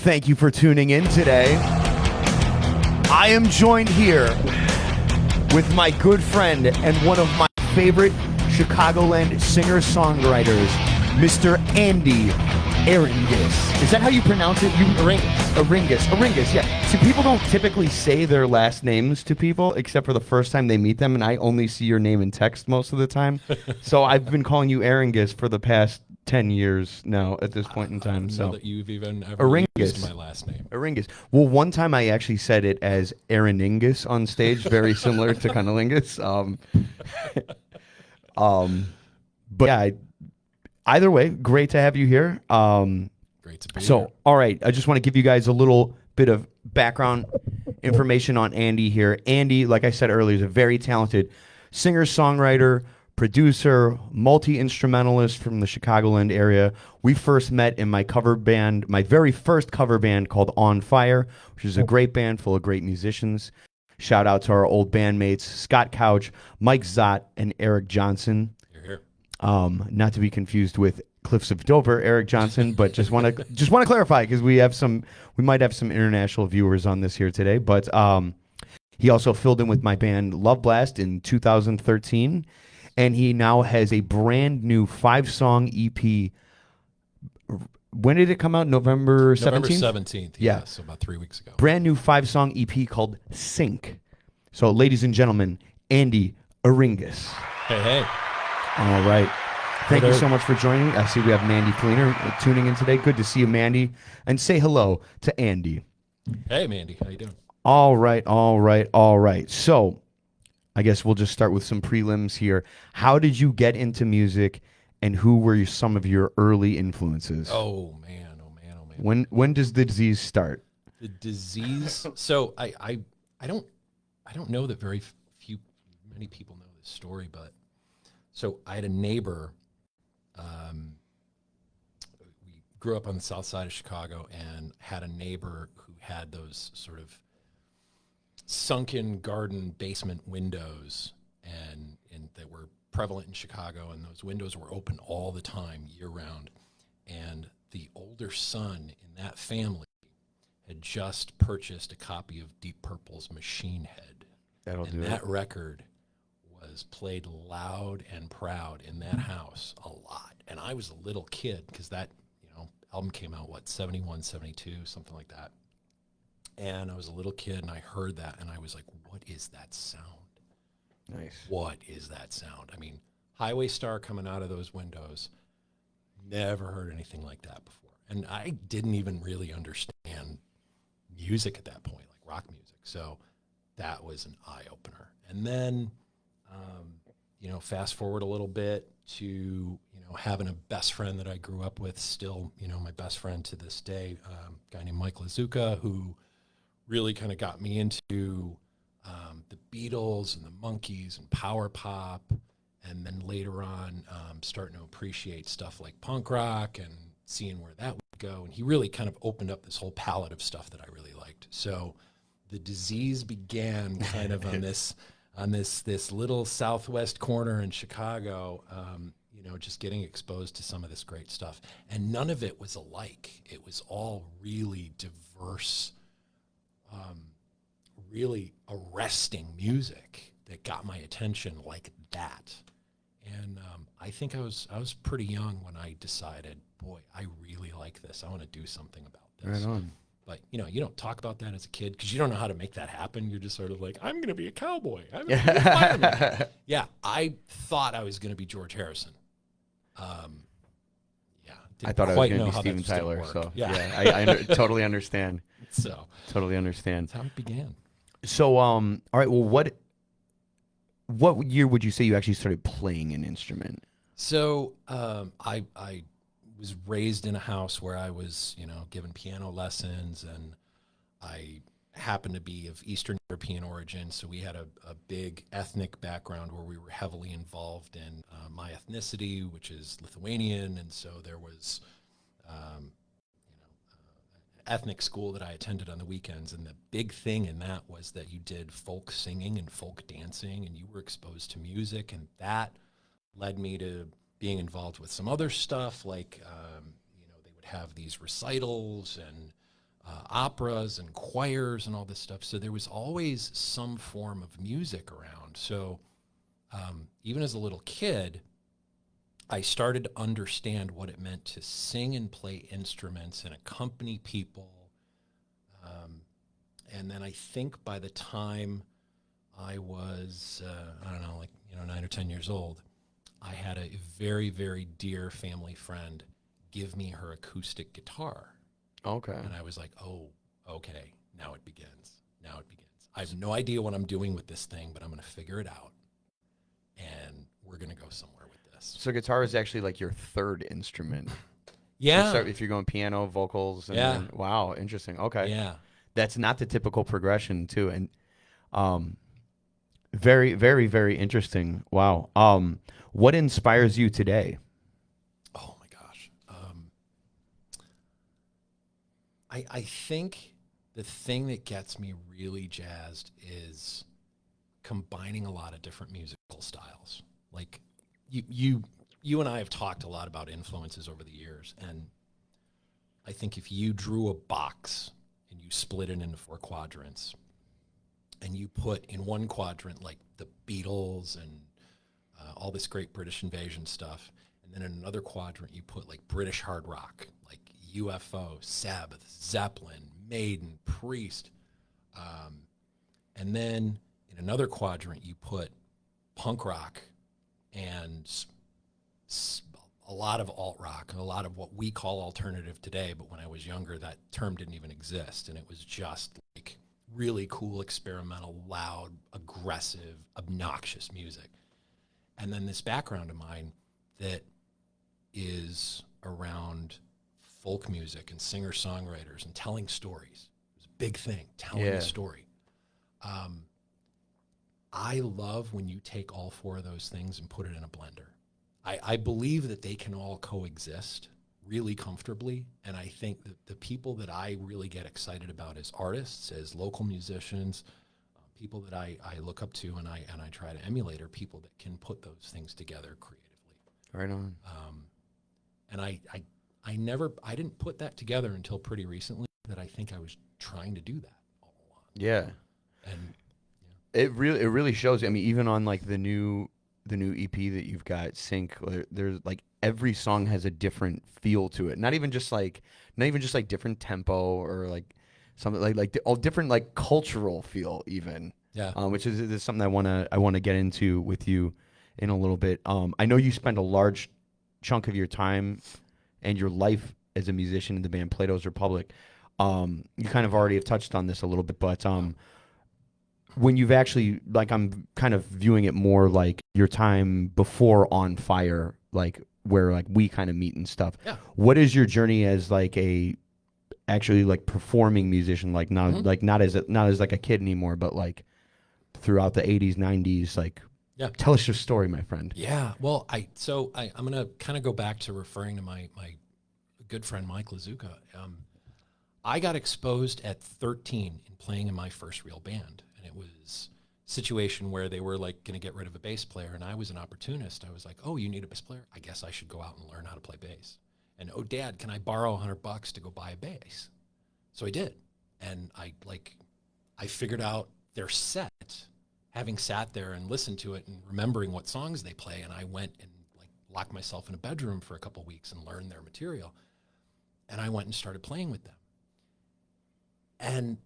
Thank you for tuning in today. I am joined here with my good friend and one of my favorite Chicagoland singer-songwriters, Mr. Andy Eringis. Is that how you pronounce it? Eringis, yeah. So people don't typically say their last names to people except for the first time they meet them, and I only see your name in text most of the time. So I've been calling you Eringis for the past 10 years now at this point in time. I don't know so that you've even ever used my last name. Eringis. Well, one time I actually said it as Eringis on stage, very similar to Cunnilingus. But yeah, either way, great to have you here. Great to be here. All right, I just want to give you guys a little bit of background information on Andy here. Andy, like I said earlier, is a very talented singer-songwriter, producer, multi-instrumentalist from the Chicagoland area. We first met in my cover band, my very first cover band called On Fire, which is a great band full of great musicians. Shout out to our old bandmates, Scott Couch, Mike Zott, and Eric Johnson. You're here. Not to be confused with Cliffs of Dover, Eric Johnson, but just want to clarify because we might have some international viewers on this here today. But he also filled in with my band Love Blast in 2013. And he now has a brand new 5-song EP. When did it come out? November 17th? November 17th, yeah. So about 3 weeks ago. Brand new 5-song EP called Cinq. So, ladies and gentlemen, Andy Eringis. Hey. All right. Thank you so much for joining me. I see we have Mandy Fleener tuning in today. Good to see you, Mandy. And say hello to Andy. Hey, Mandy. How you doing? All right. So, I guess we'll just start with some prelims here. How did you get into music, and who were some of your early influences? Oh man. When does the disease start? The disease. So I don't know that many people know this story, but so I had a neighbor. We grew up on the south side of Chicago and had a neighbor who had those sort of sunken garden basement windows and that were prevalent in Chicago, and those windows were open all the time, year round. And the older son in that family had just purchased a copy of Deep Purple's Machine Head. That record was played loud and proud in that house a lot. And I was a little kid because that album came out, 71, 72, something like that. And I was a little kid, and I heard that, and I was like, what is that sound? Nice. What is that sound? I mean, Highway Star coming out of those windows, never heard anything like that before. And I didn't even really understand music at that point, like rock music. So that was an eye-opener. And then, fast forward a little bit to, having a best friend that I grew up with, still, my best friend to this day, a guy named Mike Lazuka, who really kind of got me into the Beatles and the Monkees and power pop, and then later on starting to appreciate stuff like punk rock and seeing where that would go. And he really kind of opened up this whole palette of stuff that I really liked. So the disease began kind of on this little southwest corner in Chicago, just getting exposed to some of this great stuff. And none of it was alike. It was all really diverse, really arresting music that got my attention like that. And I think I was pretty young when I decided, boy, I really like this. I want to do something about this. Right on. But, you don't talk about that as a kid because you don't know how to make that happen. You're just sort of like, I'm going to be a cowboy. I'm going to be a fireman. Yeah, I thought I was going to be George Harrison. I thought I was going to be Steven Tyler. So I totally understand. Totally understand. That's how it began. So, all right. Well, what year would you say you actually started playing an instrument? So, I was raised in a house where I was, given piano lessons, and I happened to be of Eastern European origin, so we had a big ethnic background where we were heavily involved in my ethnicity, which is Lithuanian, and so there was ethnic school that I attended on the weekends, and the big thing in that was that you did folk singing and folk dancing, and you were exposed to music, and that led me to being involved with some other stuff, like they would have these recitals and operas and choirs and all this stuff. So there was always some form of music around. So even as a little kid, I started to understand what it meant to sing and play instruments and accompany people. And then I think by the time I was, I don't know, like, 9 or 10 years old, I had a very, very dear family friend give me her acoustic guitar. Okay. And I was like, oh, okay, now it begins. Now it begins. I have no idea what I'm doing with this thing, but I'm going to figure it out. And we're going to go somewhere with this. So guitar is actually like your third instrument. Yeah. If you're going piano, vocals. And Yeah. then, wow, interesting. Okay. Yeah. That's not the typical progression, too. And very, very, very interesting. Wow. What inspires you today? Oh, my gosh. I think the thing that gets me really jazzed is combining a lot of different musical styles. Like you and I have talked a lot about influences over the years, and I think if you drew a box and you split it into 4 quadrants, and you put in one quadrant like the Beatles and all this great British invasion stuff, and then in another quadrant you put like British hard rock, like UFO, Sabbath, Zeppelin, Maiden, Priest, and then in another quadrant you put punk rock and a lot of alt rock, a lot of what we call alternative today, but when I was younger that term didn't even exist, and it was just like really cool, experimental, loud, aggressive, obnoxious music. And then this background of mine that is around folk music and singer-songwriters and telling stories. It was a big thing, telling a story. I love when you take all 4 of those things and put it in a blender. I believe that they can all coexist really comfortably, and I think that the people that I really get excited about as artists, as local musicians, people that I look up to and I try to emulate are people that can put those things together creatively. Right on. And I didn't put that together until pretty recently, that I think I was trying to do that all along. Yeah. And it really shows. I mean, even on like the new EP that you've got, Cinq, there's like every song has a different feel to it. Not even just like different tempo or like something like all different like cultural feel even. Yeah. Which is something I wanna get into with you in a little bit. I know you spend a large chunk of your time and your life as a musician in the band Plato's Republic. You kind of already have touched on this a little bit, but when you've actually, like, I'm kind of viewing it more like your time before On Fire, like where like we kind of meet and stuff. Yeah. What is your journey as like a actually like performing musician, like now, like not as like a kid anymore, but like throughout the 80s, 90s, like tell us your story, my friend. Yeah. Well, I'm going to kind of go back to referring to my good friend Mike Lazuka. I got exposed at 13 in playing in my first real band. And it was a situation where they were like going to get rid of a bass player. And I was an opportunist. I was like, oh, you need a bass player? I guess I should go out and learn how to play bass. And, oh, Dad, can I borrow $100 to go buy a bass? So I did. And I figured out their set, having sat there and listened to it and remembering what songs they play. And I went and like locked myself in a bedroom for a couple of weeks and learned their material. And I went and started playing with them. And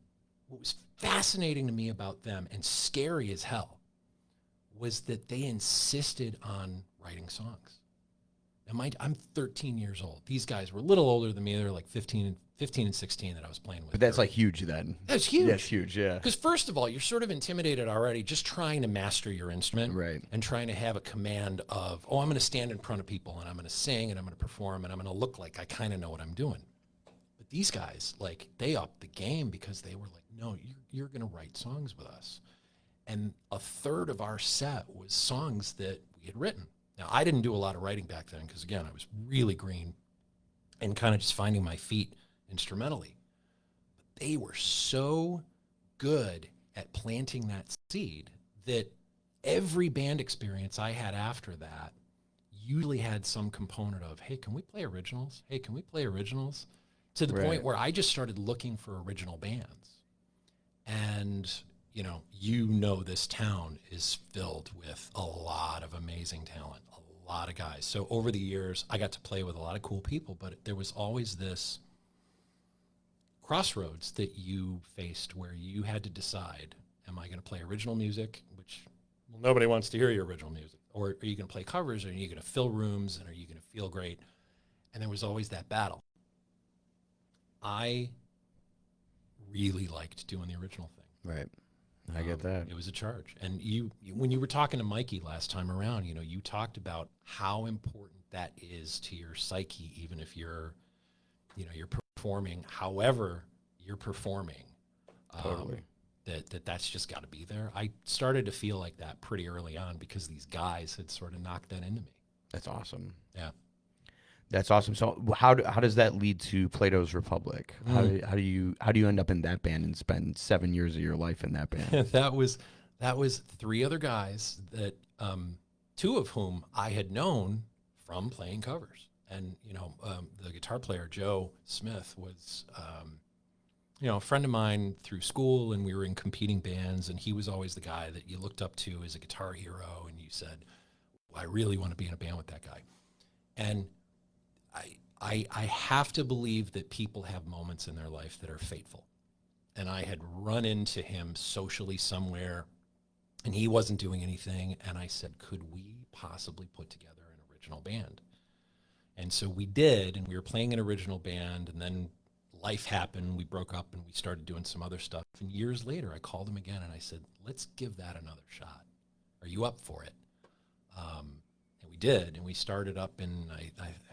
what was fascinating to me about them and scary as hell was that they insisted on writing songs. Now, I'm 13 years old. These guys were a little older than me. They were like 15 and 16 that I was playing with. But that's like huge then. That's huge. That's huge, yeah. Because first of all, you're sort of intimidated already just trying to master your instrument. Right. And trying to have a command of, oh, I'm going to stand in front of people and I'm going to sing and I'm going to perform and I'm going to look like I kind of know what I'm doing. But these guys, like, they upped the game because they were like, no, you're going to write songs with us. And a third of our set was songs that we had written. Now, I didn't do a lot of writing back then because, again, I was really green and kind of just finding my feet instrumentally. But they were so good at planting that seed that every band experience I had after that usually had some component of, hey, can we play originals? Hey, can we play originals? to the point where I just started looking for original bands. And, you know, this town is filled with a lot of amazing talent, a lot of guys. So over the years, I got to play with a lot of cool people, but there was always this crossroads that you faced where you had to decide, am I going to play original music, which nobody wants to hear your original music, or are you going to play covers, or are you going to fill rooms, and are you going to feel great? And there was always that battle. I really liked doing the original thing. Right. I get that. It was a charge. And when you were talking to Mikey last time around, you talked about how important that is to your psyche, even if you're performing, however you're performing. Totally. That's just got to be there. I started to feel like that pretty early on because these guys had sort of knocked that into me. That's awesome. Yeah. That's awesome. So how does that lead to Plato's Republic? How do you end up in that band and spend 7 years of your life in that band? that was 3 other guys that 2 of whom I had known from playing covers. And the guitar player Joe Smith was a friend of mine through school, and we were in competing bands, and he was always the guy that you looked up to as a guitar hero, and you said, well, I really want to be in a band with that guy. And I have to believe that people have moments in their life that are fateful. And I had run into him socially somewhere, and he wasn't doing anything. And I said, could we possibly put together an original band? And so we did, and we were playing an original band, and then life happened. We broke up, and we started doing some other stuff. And years later, I called him again, and I said, let's give that another shot. Are you up for it? And we did, and we started up in, I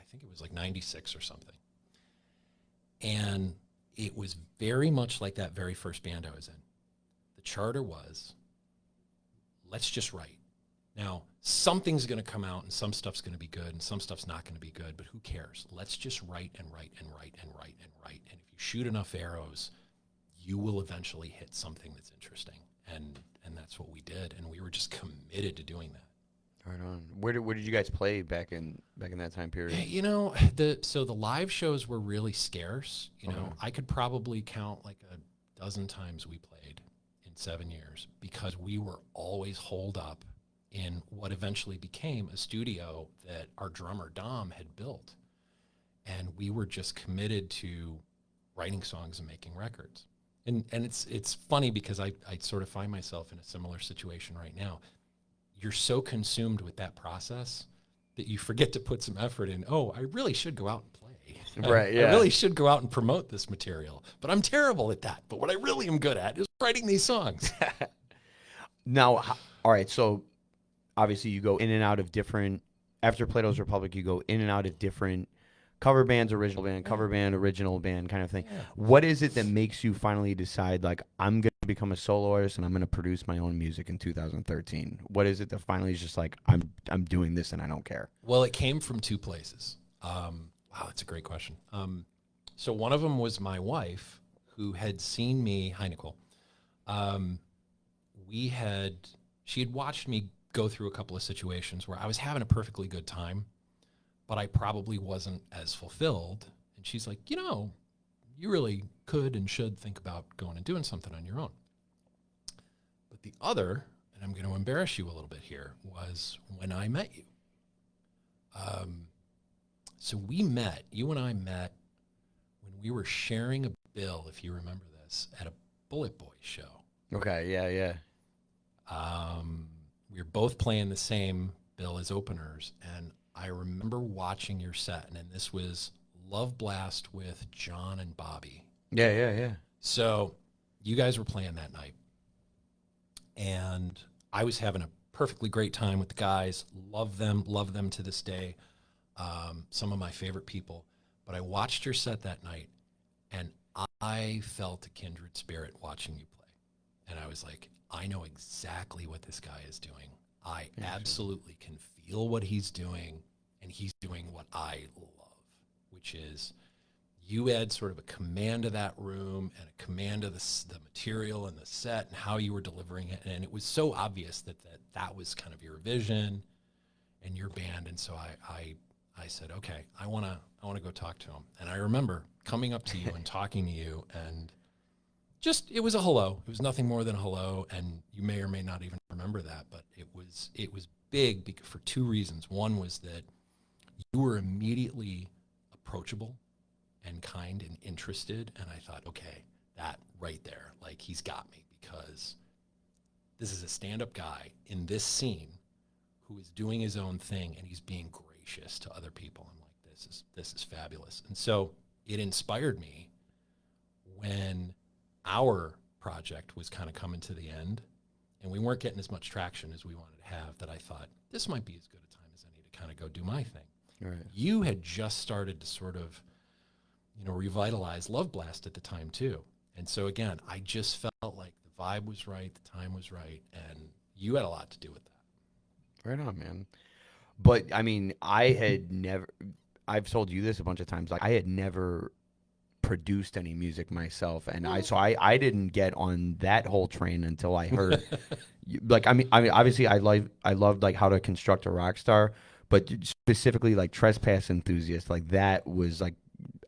think it was like 96 or something. And it was very much like that very first band I was in. The charter was, let's just write. Now, something's going to come out, and some stuff's going to be good, and some stuff's not going to be good, but who cares? Let's just write and write and write and write and write. And if you shoot enough arrows, you will eventually hit something that's interesting. And that's what we did, and we were just committed to doing that. Right on. Where did you guys play back in that time period? The live shows were really scarce. I could probably count like a dozen times we played in 7 years because we were always holed up in what eventually became a studio that our drummer Dom had built. And we were just committed to writing songs and making records. And it's funny because I sort of find myself in a similar situation right now. You're so consumed with that process that you forget to put some effort in. Oh, I really should go out and play. Right, yeah. I really should go out and promote this material. But I'm terrible at that. But what I really am good at is writing these songs. Now, all right, so obviously you go in and out of different, after Plato's Republic, you go in and out of different cover bands, original band, cover band, original band kind of thing. Yeah. What is it that makes you finally decide, like, I'm going to become a solo artist and I'm going to produce my own music in 2013? What is it that finally is just like, I'm doing this and I don't care? Well, it came from 2 places. Wow, that's a great question. So one of them was my wife, who had seen me, hi, Nicole. She had watched me go through a couple of situations where I was having a perfectly good time, but I probably wasn't as fulfilled. And she's like, you really could and should think about going and doing something on your own. But the other, and I'm going to embarrass you a little bit here, was when I met you. So you and I met when we were sharing a bill, if you remember this, at a Bullet Boys show. Okay, yeah. We were both playing the same bill as openers, and I remember watching your set, and this was Love Blast with John and Bobby. Yeah. So you guys were playing that night, and I was having a perfectly great time with the guys. Love them to this day. Some of my favorite people. But I watched your set that night, and I felt a kindred spirit watching you play. And I was like, I know exactly what this guy is doing. I absolutely can feel what he's doing, and he's doing what I love, which is you had sort of a command of that room and a command of the material and the set and how you were delivering it. And it was so obvious that was kind of your vision and your band. And so I said, okay, I want to go talk to him. And I remember coming up to you and talking to you, and just, it was a hello. It was nothing more than a hello. And you may or may not even remember that, but it was big for two reasons. One was that you were immediately approachable and kind and interested. And I thought, okay, that right there, like, he's got me, because this is a stand-up guy in this scene who is doing his own thing, and he's being gracious to other people. I'm like, this is fabulous. And so it inspired me when our project was kind of coming to the end and we weren't getting as much traction as we wanted to have, that I thought this might be as good a time as any to kind of go do my thing. Right. You had just started to sort of, revitalize Love Blast at the time too. And so again, I just felt like the vibe was right, the time was right, and you had a lot to do with that. Right on, man. But I mean, I've told you this a bunch of times, like, I had never produced any music myself, and I didn't get on that whole train until I heard like, I mean obviously I loved like How to Construct a Rock Star, but specifically like Trespass Enthusiast, like that was like,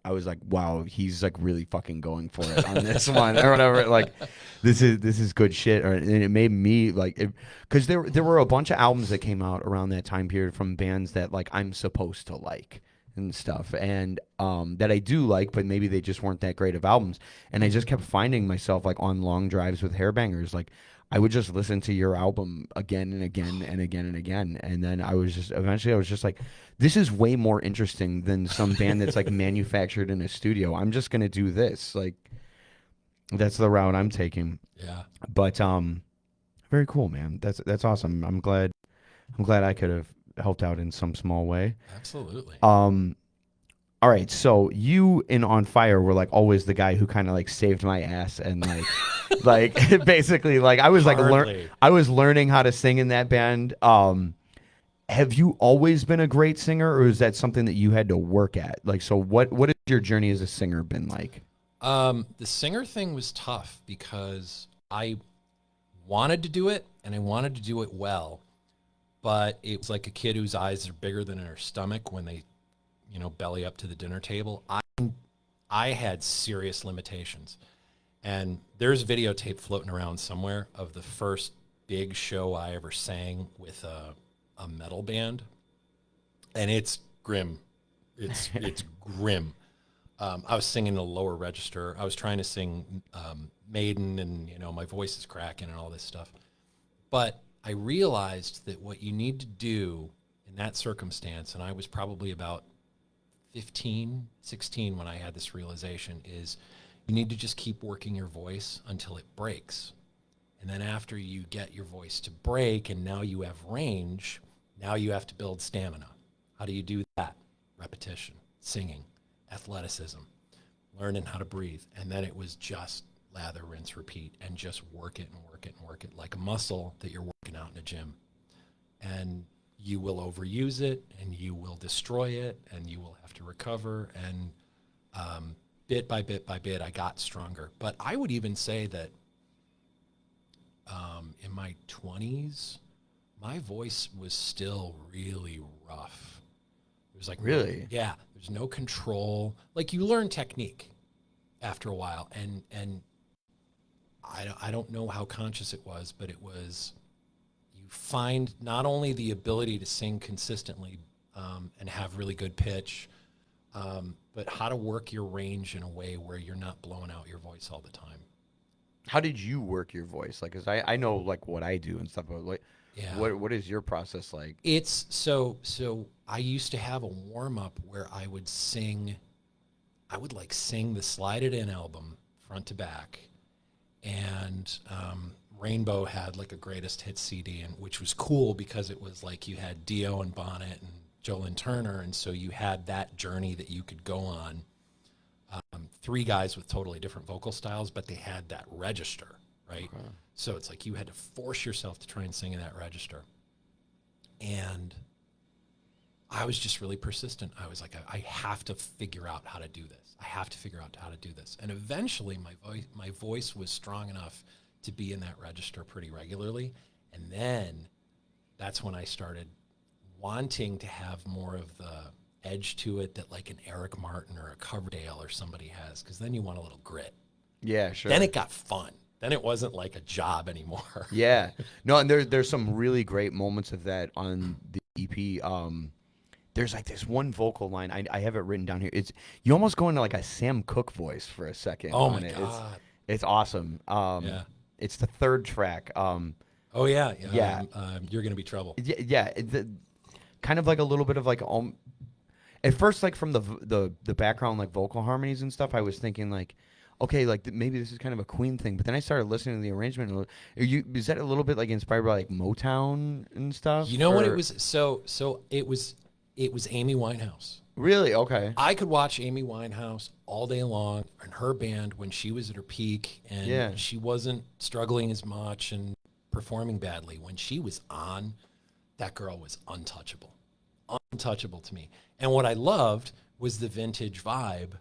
I was like, wow, he's like really fucking going for it on this one or whatever. Like, this is good shit. And it made me like, because there were a bunch of albums that came out around that time period from bands that like I'm supposed to like and stuff, and that I do like, but maybe they just weren't that great of albums. And I just kept finding myself like on long drives with Hairbangers, like I would just listen to your album again and again and again and again. And then eventually I was just like, this is way more interesting than some band that's like manufactured in a studio. I'm just going to do this. Like, that's the route I'm taking. Yeah. But, very cool, man. That's awesome. I'm glad I could have helped out in some small way. Absolutely. All right, so you in On Fire were like always the guy who kind of like saved my ass, and like, like basically like I was I was learning how to sing in that band. Have you always been a great singer, or is that something that you had to work at? Like, so what has your journey as a singer been like? The singer thing was tough because I wanted to do it and I wanted to do it well, but it was like a kid whose eyes are bigger than her stomach when they, belly up to the dinner table. I had serious limitations. And there's videotape floating around somewhere of the first big show I ever sang with a metal band. And it's grim. It's grim. I was singing a lower register. I was trying to sing Maiden, and, my voice is cracking and all this stuff. But I realized that what you need to do in that circumstance, and I was probably about 15, 16 when I had this realization, is you need to just keep working your voice until it breaks. And then after you get your voice to break and now you have range, now you have to build stamina. How do you do that? Repetition, singing, athleticism, learning how to breathe. And then it was just lather, rinse, repeat, and just work it and work it and work it like a muscle that you're working out in a gym. And you will overuse it, and you will destroy it, and you will have to recover. And bit by bit by bit, I got stronger. But I would even say that in my 20s, my voice was still really rough. It was like, really? Yeah, there's no control. Like, you learn technique after a while, and I don't know how conscious it was, but it was, you find not only the ability to sing consistently and have really good pitch, but how to work your range in a way where you're not blowing out your voice all the time. How did you work your voice? Like, cause I know like what I do and stuff, but like, Yeah. what is your process like? It's so I used to have a warm up where I would sing the Slide It In album front to back, and Rainbow had like a greatest hits CD, and which was cool because it was like you had Dio and Bonnet and Jolyn Turner, and so you had that journey that you could go on. Three guys with totally different vocal styles, but they had that register, right? Okay. So it's like you had to force yourself to try and sing in that register. And I was just really persistent. I was like, I have to figure out how to do this. I have to figure out how to do this. And eventually my voice was strong enough to be in that register pretty regularly. And then that's when I started wanting to have more of the edge to it that like an Eric Martin or a Coverdale or somebody has, because then you want a little grit. Yeah, sure. Then it got fun. Then it wasn't like a job anymore. Yeah. No, and there's some really great moments of that on the EP. There's like this one vocal line. I have it written down here. It's you almost go into like a Sam Cooke voice for a second. Oh on my it. God. It's awesome. Yeah. It's the third track. Oh yeah. Yeah. You're gonna be trouble. Yeah. Kind of like a little bit of like at first, like from the background, like vocal harmonies and stuff, I was thinking like, okay, like maybe this is kind of a Queen thing. But then I started listening to the arrangement. Is that a little bit like inspired by like Motown and stuff? You know what it was? So it was Amy Winehouse. Really? Okay. I could watch Amy Winehouse all day long and her band when she was at her peak and she wasn't struggling as much and performing badly. When she was on, that girl was untouchable. Untouchable to me. And what I loved was the vintage vibe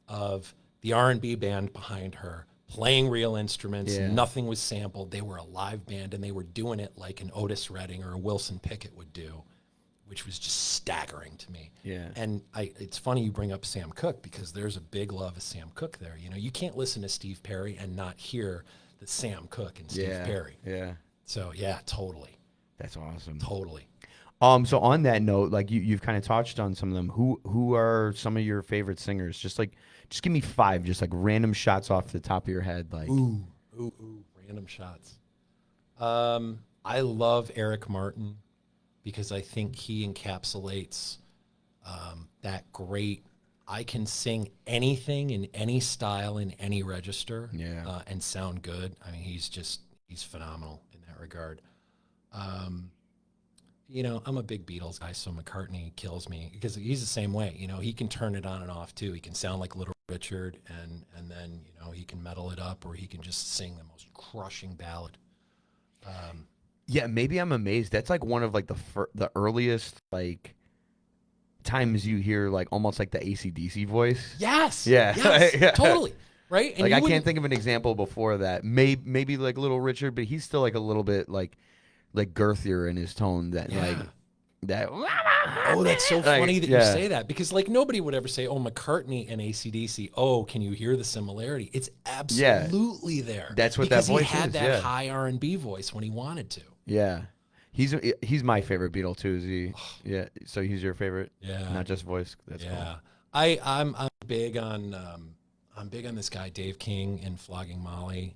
of the R&B band behind her playing real instruments. Yeah. Nothing was sampled. They were a live band and they were doing it like an Otis Redding or a Wilson Pickett would do, which was just staggering to me. Yeah. And it's funny you bring up Sam Cooke because there's a big love of Sam Cooke there. You know, you can't listen to Steve Perry and not hear the Sam Cooke and Steve Perry. Yeah. So yeah, totally. That's awesome. Totally. So on that note, like you've kind of touched on some of them. Who are some of your favorite singers? Just give me 5, just like random shots off the top of your head. Like ooh, random shots. I love Eric Martin because I think he encapsulates that great. I can sing anything in any style in any register, and sound good. I mean, he's phenomenal in that regard. You know, I'm a big Beatles guy, so McCartney kills me because he's the same way. You know, he can turn it on and off too. He can sound like Little Richard, and then you know he can metal it up, or he can just sing the most crushing ballad. Yeah, maybe I'm amazed. That's like one of like the earliest like times you hear like almost like the AC/DC voice. Yes. Yeah. Yes. Totally. Right. And like I can't think of an example before that. Maybe like Little Richard, but he's still like a little bit like girthier in his tone. That like that. Oh, that's so funny that you yeah. say that because like nobody would ever say, "Oh, McCartney and AC/DC." Oh, can you hear the similarity? It's absolutely there. That's what because that voice he had is, that high R&B voice when he wanted to. Yeah. He's my favorite Beatle too. Is he? Yeah. So he's your favorite? Yeah. Not just voice. That's cool. I'm big on this guy Dave King in Flogging Molly.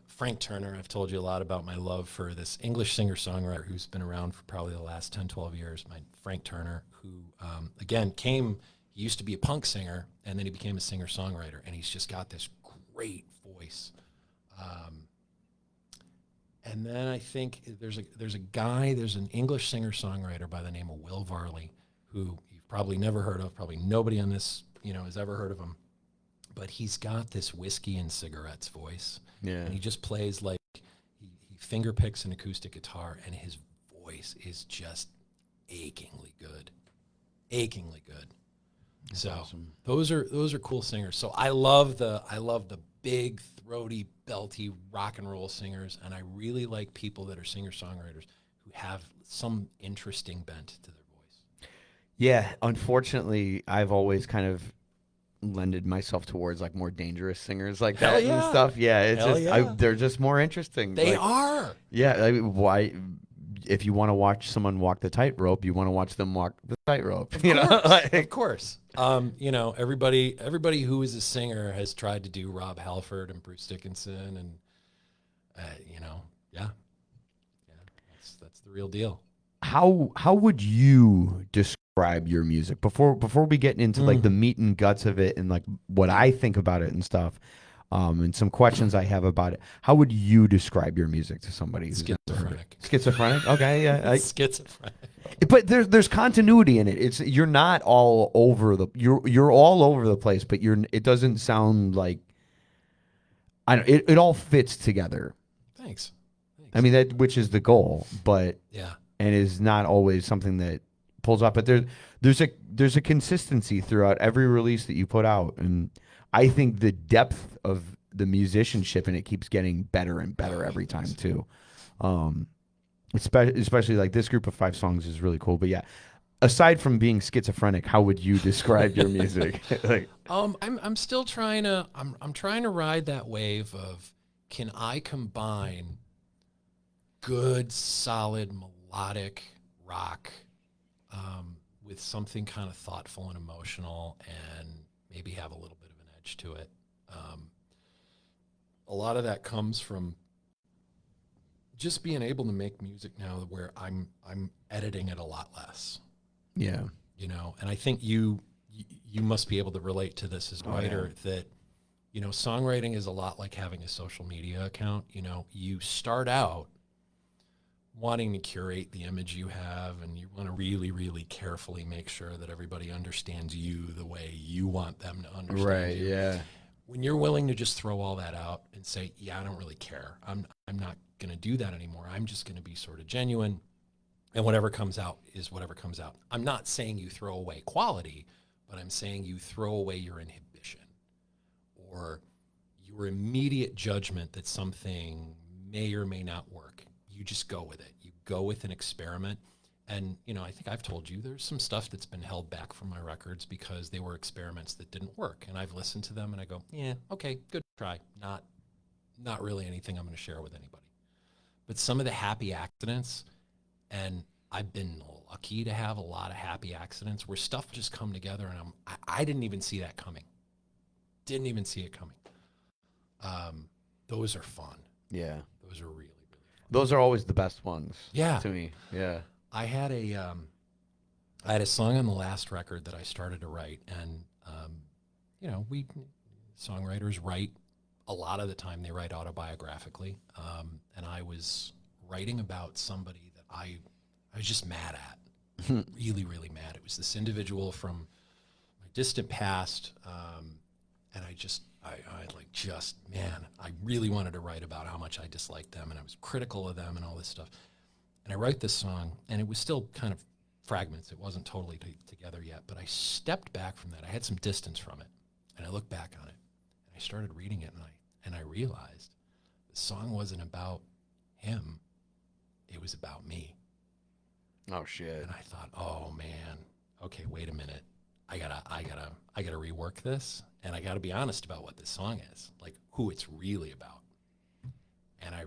Frank Turner. I've told you a lot about my love for this English singer-songwriter who's been around for probably the last 10, 12 years. Frank Turner, who again he used to be a punk singer and then he became a singer-songwriter, and he's just got this great voice. And then I think there's an English singer-songwriter by the name of Will Varley, who you've probably never heard of. Probably nobody on this, has ever heard of him. But he's got this whiskey and cigarettes voice. Yeah. And he just plays like he finger picks an acoustic guitar, and his voice is just achingly good. Achingly good. That's so awesome. those are cool singers. So I love the big, throaty, belty rock and roll singers, and I really like people that are singer-songwriters who have some interesting bent to their voice. Yeah, unfortunately, I've always kind of lended myself towards like more dangerous singers like that and stuff. Yeah, it's they're just more interesting. They like, are. Yeah, why? If you want to watch someone walk the tightrope, you want to watch them walk the tightrope. Of course. Everybody who is a singer has tried to do Rob Halford and Bruce Dickinson, and that's the real deal. How would you describe your music before we get into like the meat and guts of it and like what I think about it and stuff? And some questions I have about it. How would you describe your music to somebody who's schizophrenic? Schizophrenic? Okay, yeah. Schizophrenic. But there's continuity in it. You're not all over you're all over the place, but it doesn't sound like it all fits together. Thanks. I mean which is the goal, but yeah. And is not always something that pulls off. But there's a consistency throughout every release that you put out, and I think the depth of the musicianship in it keeps getting better and better every time too. Especially like this group of 5 songs is really cool. But yeah, aside from being schizophrenic, how would you describe your music? Like, I'm still trying to I'm trying to ride that wave of, can I combine good, solid, melodic rock with something kind of thoughtful and emotional, and maybe have a little bit of an edge to it. A lot of that comes from just being able to make music now where I'm editing it a lot less. yeah. You know, and I think you must be able to relate to this as a writer, that, you know, songwriting is a lot like having a social media account. You know, you start out wanting to curate the image you have, and you want to really, really carefully make sure that everybody understands you the way you want them to understand you. Yeah. When you're willing to just throw all that out and say, yeah, I don't really care. I'm not going to do that anymore. I'm just going to be sort of genuine, and whatever comes out is whatever comes out. I'm not saying you throw away quality, but I'm saying you throw away your inhibition or your immediate judgment that something may or may not work. You just go with it. You go with an experiment. And, you know, I think I've told you there's some stuff that's been held back from my records because they were experiments that didn't work. And I've listened to them and I go, yeah, okay, good try. Not really anything I'm going to share with anybody. But some of the happy accidents, and I've been lucky to have a lot of happy accidents where stuff just come together, and I didn't even see that coming. Didn't even see it coming. Those are fun. Yeah. Those are really, really fun. Those are always the best ones. Yeah. To me. Yeah. I had a song on the last record that I started to write, and you know, we songwriters write a lot of the time. They write autobiographically, and I was writing about somebody that I was just mad at, really, really mad. It was this individual from my distant past, and I really wanted to write about how much I disliked them, and I was critical of them and all this stuff. And I write this song, and it was still kind of fragments. It wasn't totally together yet, but I stepped back from that. I had some distance from it, and I looked back on it, and I started reading it, and I realized the song wasn't about him. It was about me. Oh, shit. And I thought, oh man, okay, wait a minute. I gotta rework this, and I gotta be honest about what this song is, like who it's really about. And I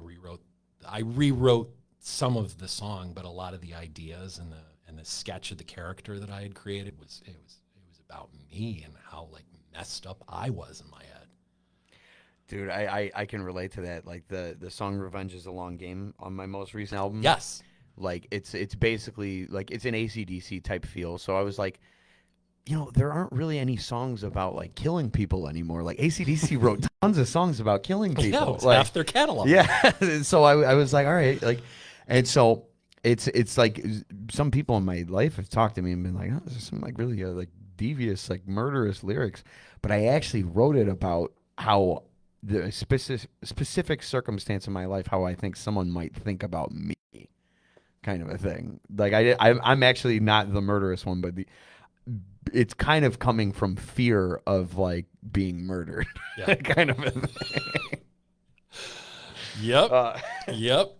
rewrote some of the song, but a lot of the ideas and the sketch of the character that I had created was about me and how like messed up I was in my head. Dude, I can relate to that. Like the song "Revenge Is a Long Game" on my most recent album. Yes. Like it's basically like it's an AC/DC type feel. So I was like, you know, there aren't really any songs about like killing people anymore. Like AC/DC wrote tons of songs about killing people. Yeah, it's like, half their catalog. Yeah. So I was like, all right, like, and so it's like some people in my life have talked to me and been like, oh, this is some like really like devious, like murderous lyrics. But I actually wrote it about how the specific circumstance in my life, how I think someone might think about me, kind of a thing. Like I'm actually not the murderous one, but it's kind of coming from fear of like being murdered, yeah. kind of a thing. Yep. Yep.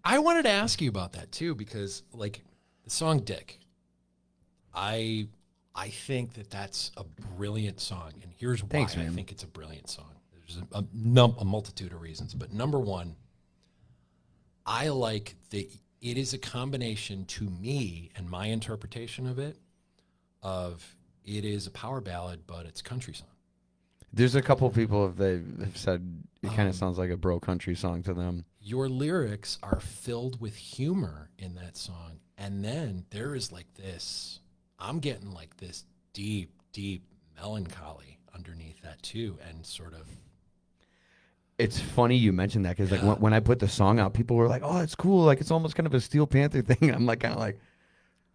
I wanted to ask you about that too, because like the song "Dick," I think that's a brilliant song, and here's why. Thanks, I man. think it's a brilliant song. There's a multitude of reasons, but number one, I like that it is a combination to me and my interpretation of it, of it is a power ballad, but it's a country song. There's a couple people that have said it kind of sounds like a bro country song to them. Your lyrics are filled with humor in that song, and then there is like this, I'm getting like this deep, deep melancholy underneath that too, and sort of. It's funny you mentioned that because like when I put the song out, people were like, "Oh, it's cool! Like it's almost kind of a Steel Panther thing." I'm like, kind of like,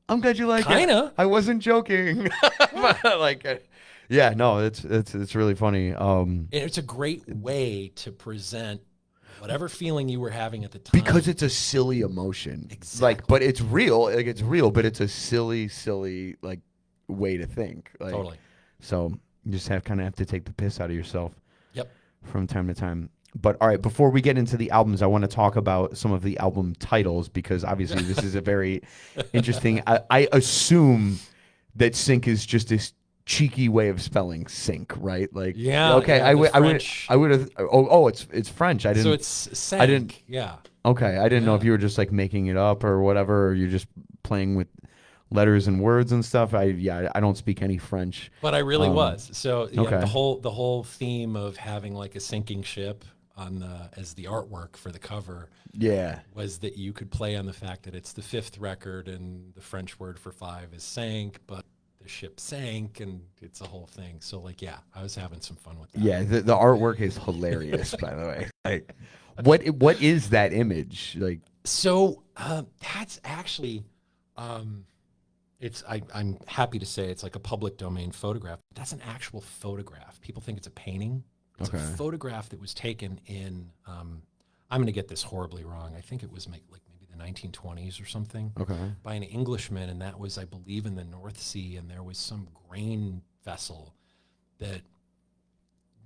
"I'm glad you like it." Kinda. I wasn't joking. But, like, yeah, no, it's really funny. And it's a great way to present whatever feeling you were having at the time, because it's a silly emotion. Exactly. Like, but it's real. Like it's real, but it's a silly like way to think. Like, totally. So you just have to take the piss out of yourself. Yep. From time to time. But all right, before we get into the albums, I want to talk about some of the album titles because obviously this is a very interesting. I assume that Cinq is just this cheeky way of spelling sink, right? Like, Yeah, okay, yeah, I the would, I would, French. I would have. Oh, it's French. So it's I didn't. Cinq. Yeah, Okay, I didn't know if yeah. you were just like making it up or whatever, or you're just playing with letters and words and stuff. I don't speak any French. But I really Um, was. So yeah, okay. the whole theme of having like a sinking ship on the as the artwork for the cover Yeah. was that you could play on the fact that it's the fifth record and the French word for five is sank, but the ship sank and it's a whole thing. So like, yeah, I was having some fun with that. Yeah, the artwork is hilarious, by the way. Like, what is that image? Like, So that's actually, I'm happy to say it's like a public domain photograph. That's an actual photograph. People think it's a painting. It's a okay, photograph that was taken in. I'm going to get this horribly wrong. I think it was like maybe the 1920s or something okay, by an Englishman, and that was, I believe, in the North Sea, and there was some grain vessel that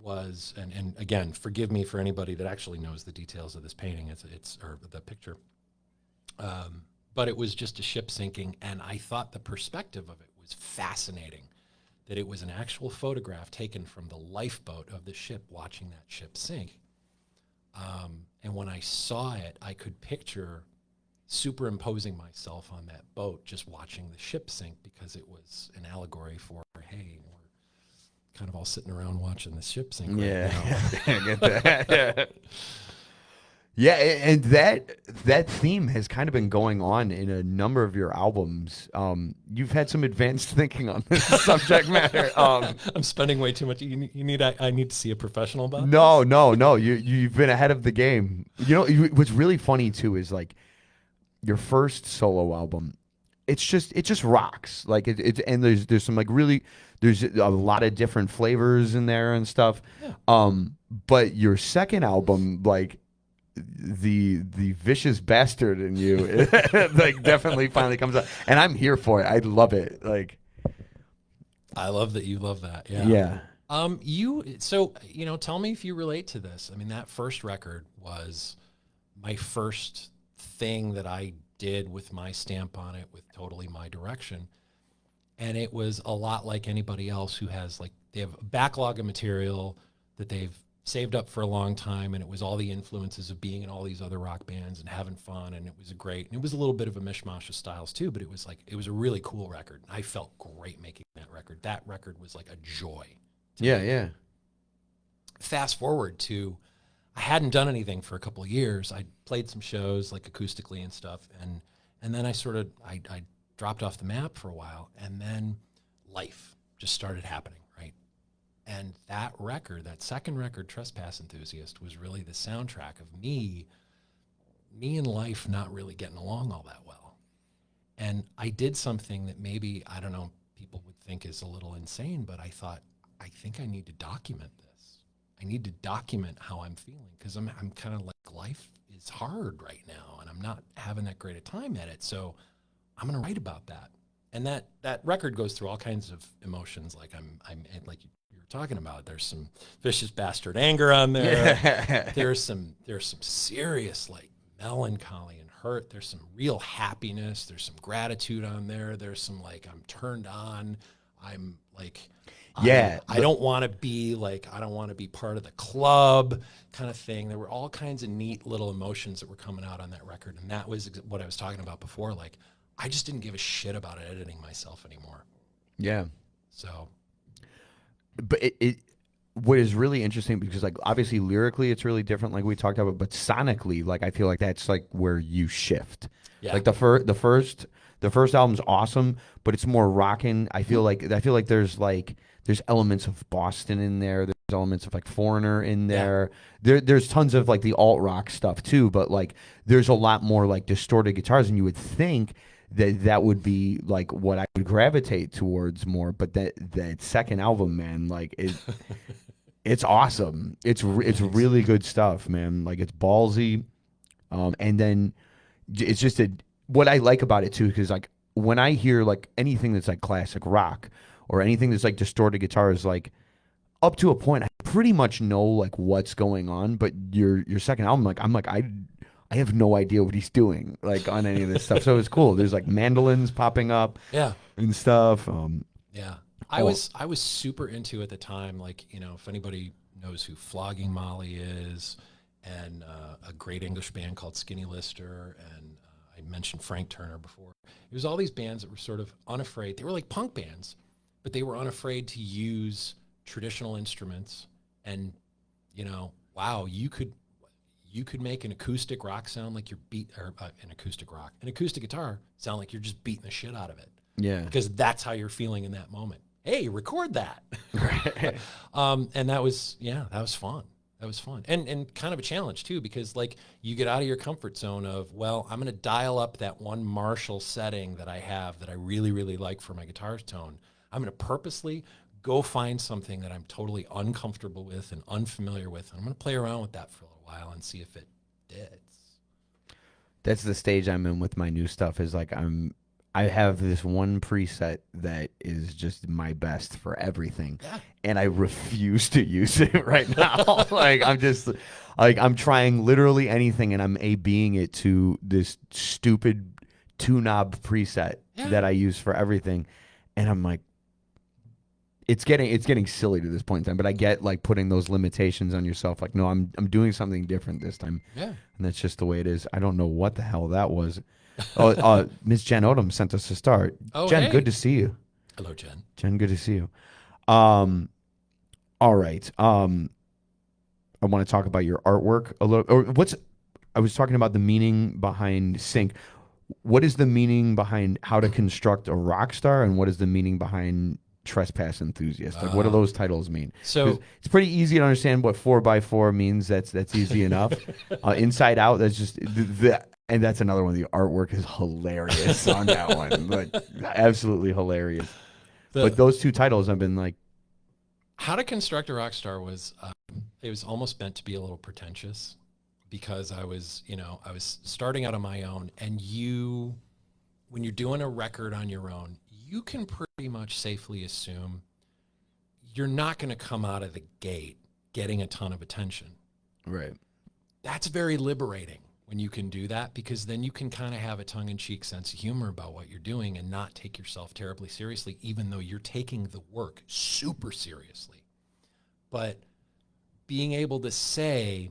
was, and again, forgive me for anybody that actually knows the details of this painting. It's or the picture. But it was just a ship sinking, and I thought the perspective of it was fascinating. That it was an actual photograph taken from the lifeboat of the ship watching that ship sink. And when I saw it, I could picture superimposing myself on that boat, just watching the ship sink, because it was an allegory for, hey, we're kind of all sitting around watching the ship sink right now. I get that. Yeah, and that theme has kind of been going on in a number of your albums. You've had some advanced thinking on this subject matter. I'm spending way too much. I need to see a professional about no. You've been ahead of the game. What's really funny too is like your first solo album. It just rocks. Like and there's some like really there's a lot of different flavors in there and stuff. Yeah. But your second album, like the vicious bastard in you like definitely finally comes out, and I'm here for it. I love it. Like, I love that you love that. Yeah. yeah. Tell me if you relate to this. I mean, that first record was my first thing that I did with my stamp on it, with totally my direction. And it was a lot like anybody else who has, like, they have a backlog of material that they've saved up for a long time, and it was all the influences of being in all these other rock bands and having fun, and it was great. And it was a little bit of a mishmash of styles too, but it was a really cool record. I felt great making that record. That record was like a joy. Yeah. Fast forward to, I hadn't done anything for a couple of years. I played some shows like acoustically and stuff, and then I dropped off the map for a while, and then life just started happening, right? And that record, that second record, Trespass Enthusiast, was really the soundtrack of me and life not really getting along all that well. And I did something that maybe, I don't know, people would think is a little insane, but I thought, I think I need to document this. I need to document how I'm feeling, because I'm kind of like, life is hard right now, and I'm not having that great a time at it. So I'm going to write about that. And that record goes through all kinds of emotions. Like I'm like you were talking about, there's some vicious bastard anger on there. Yeah. There's some serious like melancholy and hurt. There's some real happiness. There's some gratitude on there. There's some like, I'm turned on. I'm like, Yeah. I don't want to be part of the club kind of thing. There were all kinds of neat little emotions that were coming out on that record. And that was what I was talking about before. Like, I just didn't give a shit about editing myself anymore. Yeah. So, But it what is really interesting, because like obviously lyrically it's really different, like we talked about, but sonically, like I feel like that's like where you shift. yeah. Like the first album's awesome, but it's more rocking. I feel like there's elements of Boston in there. There's elements of like Foreigner in there. There's tons of like the alt rock stuff too, but like there's a lot more like distorted guitars, and you would think that would be like what I would gravitate towards more. But that second album, man, like it's awesome. It's really good stuff, man. Like it's ballsy, and then it's just what I like about it too, because like when I hear like anything that's like classic rock or anything that's like distorted guitars, like up to a point, I pretty much know like what's going on, but your second album, I have no idea what he's doing like on any of this stuff. So it's cool. There's like mandolins popping up, Yeah, and stuff. yeah. I was super into at the time. Like, you know, if anybody knows who Flogging Molly is, and a great English band called Skinny Lister, and I mentioned Frank Turner before. It was all these bands that were sort of unafraid. They were like punk bands, but they were unafraid to use traditional instruments. And, you know, wow, you could make an acoustic rock sound like you're an acoustic guitar sound like you're just beating the shit out of it. Yeah, because that's how you're feeling in that moment. Hey, record that. And that was fun. That was fun. And kind of a challenge too, because like you get out of your comfort zone of, well, I'm going to dial up that one Marshall setting that I have that I really, really like for my guitar tone. I'm going to purposely go find something that I'm totally uncomfortable with and unfamiliar with. And I'm going to play around with that for a little while and see if it fits. that's the stage I'm in with my new stuff. Is like I have this one preset that is just my best for everything, and I refuse to use it right now. Like I'm trying literally anything, and I'm A/Bing it to this stupid 2-knob preset that I use for everything, and I'm like, it's getting silly to this point in time. But I get like putting those limitations on yourself. Like, no, I'm doing something different this time. Yeah, And that's just the way it is. I don't know what the hell that was. Miss Jen Odom sent us a star. Oh, Jen, hey. good to see you. Hello, Jen. Jen, good to see you. All right. I want to talk about your artwork a little. I was talking about the meaning behind Cinq. What is the meaning behind How to Construct a Rock Star, and what is the meaning behind Trespass Enthusiast? Like, what do those titles mean? So it's pretty easy to understand what 4x4 means. That's easy enough. Inside Out, that's just and that's another one. The artwork is hilarious on that one, like absolutely hilarious. But those two titles, I've been like, How to Construct a Rock Star was it was almost meant to be a little pretentious, because I was starting out on my own, and when you're doing a record on your own, you can pretty much safely assume you're not going to come out of the gate getting a ton of attention. right. That's very liberating when you can do that, because then you can kind of have a tongue-in-cheek sense of humor about what you're doing and not take yourself terribly seriously, even though you're taking the work super seriously. But being able to say,